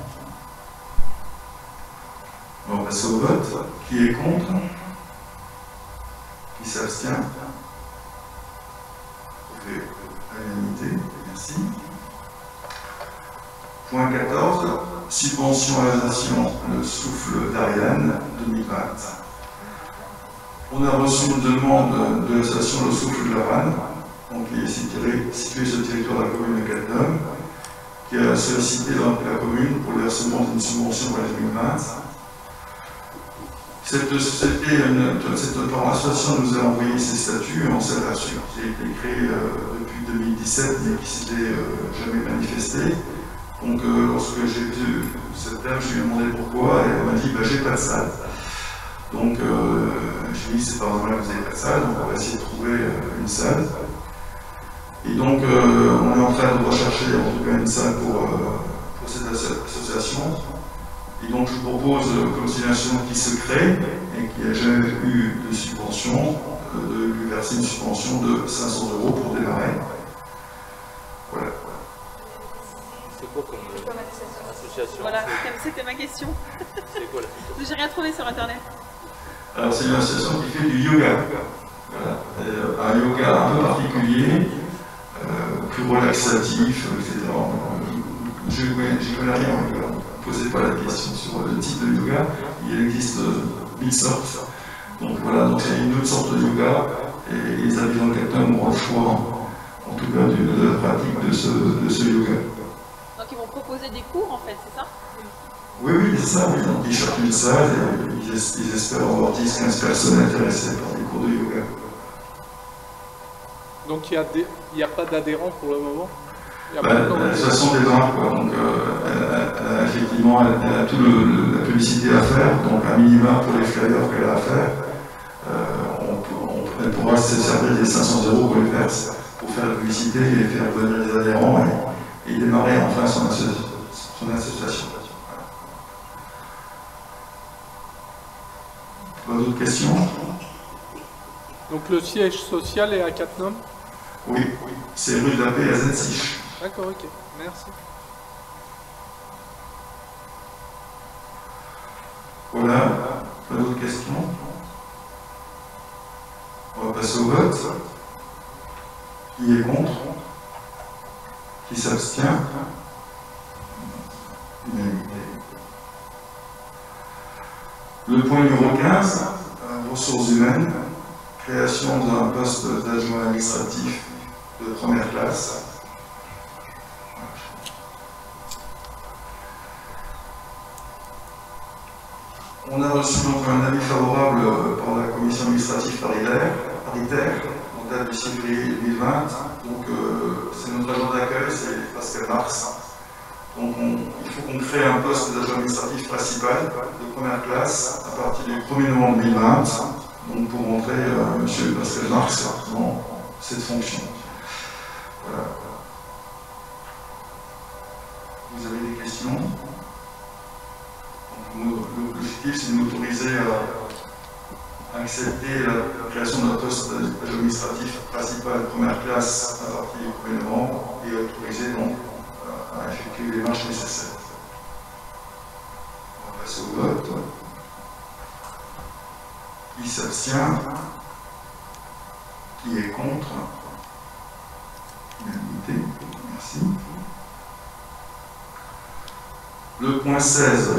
On va passer au vote. Qui est contre? Qui s'abstient? Fait à l'unanimité. Merci. Point 14. Subvention à la nation, le souffle d'Ariane 2020. On a reçu une demande de l'association Le Souffle de la Vanne, donc qui est située sur le territoire de la commune de Cattenom, qui a sollicité la commune pour le versement d'une subvention pour l'année 2020. Cette association nous a envoyé ses statuts et on s'est aperçu qu'il a été créé depuis 2017 mais qui ne s'était jamais manifesté. Donc lorsque j'ai vu cette dame, je lui ai demandé pourquoi, et elle m'a dit j'ai pas de salle. Donc je lui ai dit c'est pas normal que vous n'avez pas de salle, donc on va essayer de trouver une salle. Et donc on est en train de rechercher en tout cas une salle pour cette association. Et donc je vous propose, comme c'est une association qui se crée et qui n'a jamais eu de subvention, de lui verser une subvention de 500 € pour démarrer. Voilà. C'est quoi comme association? Voilà, c'était ma question. C'est quoi l'association? J'ai rien trouvé sur internet. Alors c'est une association qui fait du yoga. Voilà. Un yoga un peu particulier, plus relaxatif, etc. Je ne connais rien en yoga. Ne posez pas la question sur le type de yoga. Il existe 1000 sortes. Donc voilà, donc c'est une autre sorte de yoga. Et les habitants de Cattenom ont le choix, en tout cas, de la pratique de ce yoga. Donc ils vont proposer des cours en fait, c'est ça? Oui, c'est ça, oui. Donc ils cherchent une salle et ils espèrent avoir 10-15 personnes intéressées par des cours de yoga. Donc il n'y a pas d'adhérents pour le moment? L'association démarre, quoi. Donc effectivement, elle a toute la publicité à faire, donc un minimum pour les flyers qu'elle a à faire. Elle pourra se servir des 500 € qu'on lui verse pour faire la publicité et faire venir les adhérents et démarrer enfin son association. D'autres questions? Donc le siège social est à Cattenom? Oui, c'est rue de la Paix à Zensich. D'accord, ok, merci. Voilà, pas d'autres questions? On va passer au vote. Qui est contre? Qui s'abstient? Le point numéro 15, ressources humaines, création d'un poste d'adjoint administratif de première classe. On a reçu donc un avis favorable par la commission administrative paritaire, en date du 6 février 2020. Donc c'est notre agent d'accueil, c'est Pascal Marx. Donc il faut qu'on crée un poste d'agent administratif principal de première classe à partir du 1er novembre 2020, donc pour rentrer M. Pascal Marx dans cette fonction. Voilà. Vous avez des questions? L'objectif, c'est de m'autoriser à accepter la création d'un poste administratif principal de première classe à partir du 1er novembre et autoriser donc à effectuer les démarches nécessaires. On va passer au vote. Qui s'abstient? Qui est contre? Unanimité. Merci. Le point 16.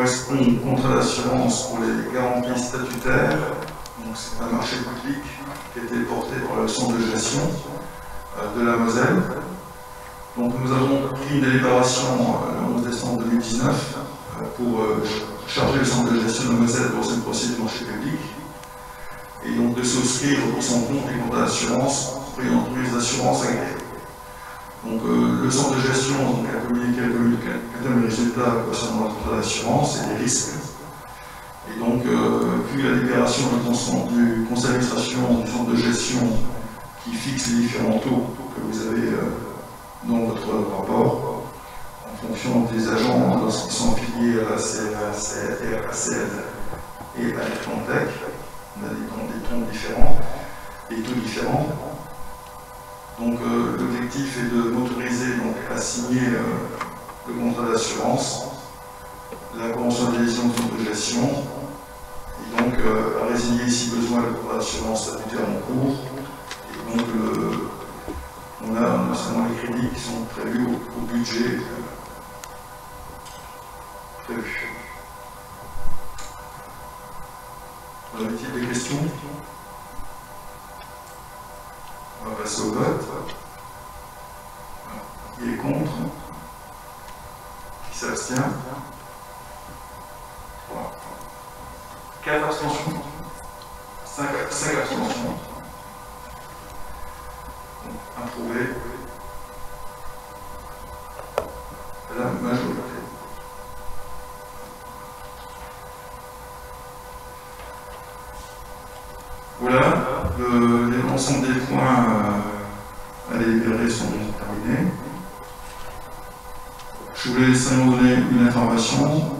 correspond au contrat d'assurance pour les garanties statutaires. C'est un marché public qui a été porté par le centre de gestion de la Moselle. Donc nous avons pris une délibération le 11 décembre 2019 pour charger le centre de gestion de la Moselle pour cette procédure de marché public et donc de souscrire pour son compte les contrats d'assurance pour une entreprise d'assurance agréée. Donc le centre de gestion a communiqué les résultats concernant le contrat d'assurance et les risques. Et donc, vu la libération du conseil d'administration du centre de gestion qui fixe les différents taux que vous avez dans votre rapport, en fonction des agents lorsqu'ils sont affiliés à la CRACL et à l'Ircantec, on a des taux différents, des taux différents. Donc l'objectif est de m'autoriser à signer le contrat d'assurance, la convention d'adhésion du centre de gestion, et donc à résilier si besoin le contrat d'assurance statutaire en cours. Et donc on a non seulement les crédits qui sont prévus au budget prévu. Vous avez des questions? On va passer au vote. Qui est contre? Qui s'abstient? 4 abstentions. 5 abstentions. Donc, approuvé. La majorité. Voilà, l'ensemble des points à délibérer sont terminés. Je voulais simplement donner une information.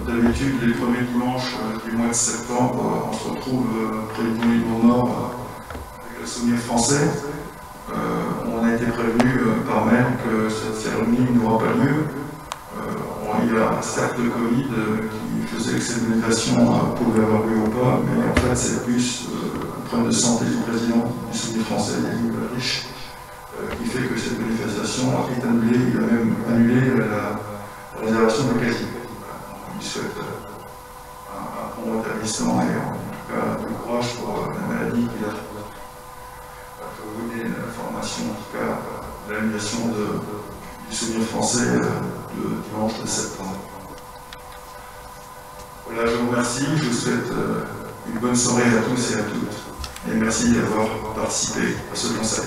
D'habitude, les premiers dimanches du mois de septembre, on se retrouve près du Monument Nord avec le Souvenir français. On a été prévenu par mail que cette cérémonie n'aura pas lieu. Il y a certes le Covid qui faisait que cette manifestation pouvait avoir lieu ou pas, mais en fait c'est plus un problème de santé du président du Souvenir français, Yannick Riche, qui fait que cette manifestation est annulée. Il a même annulé la réservation de casino. Il souhaite un bon rétablissement et en tout cas du courage pour la maladie qu'il a. Je vais vous donner l'information, en tout cas, de l'annulation du Souvenir français le dimanche de septembre. Voilà, je vous remercie, je vous souhaite une bonne soirée à tous et à toutes. Et merci d'avoir participé à ce conseil.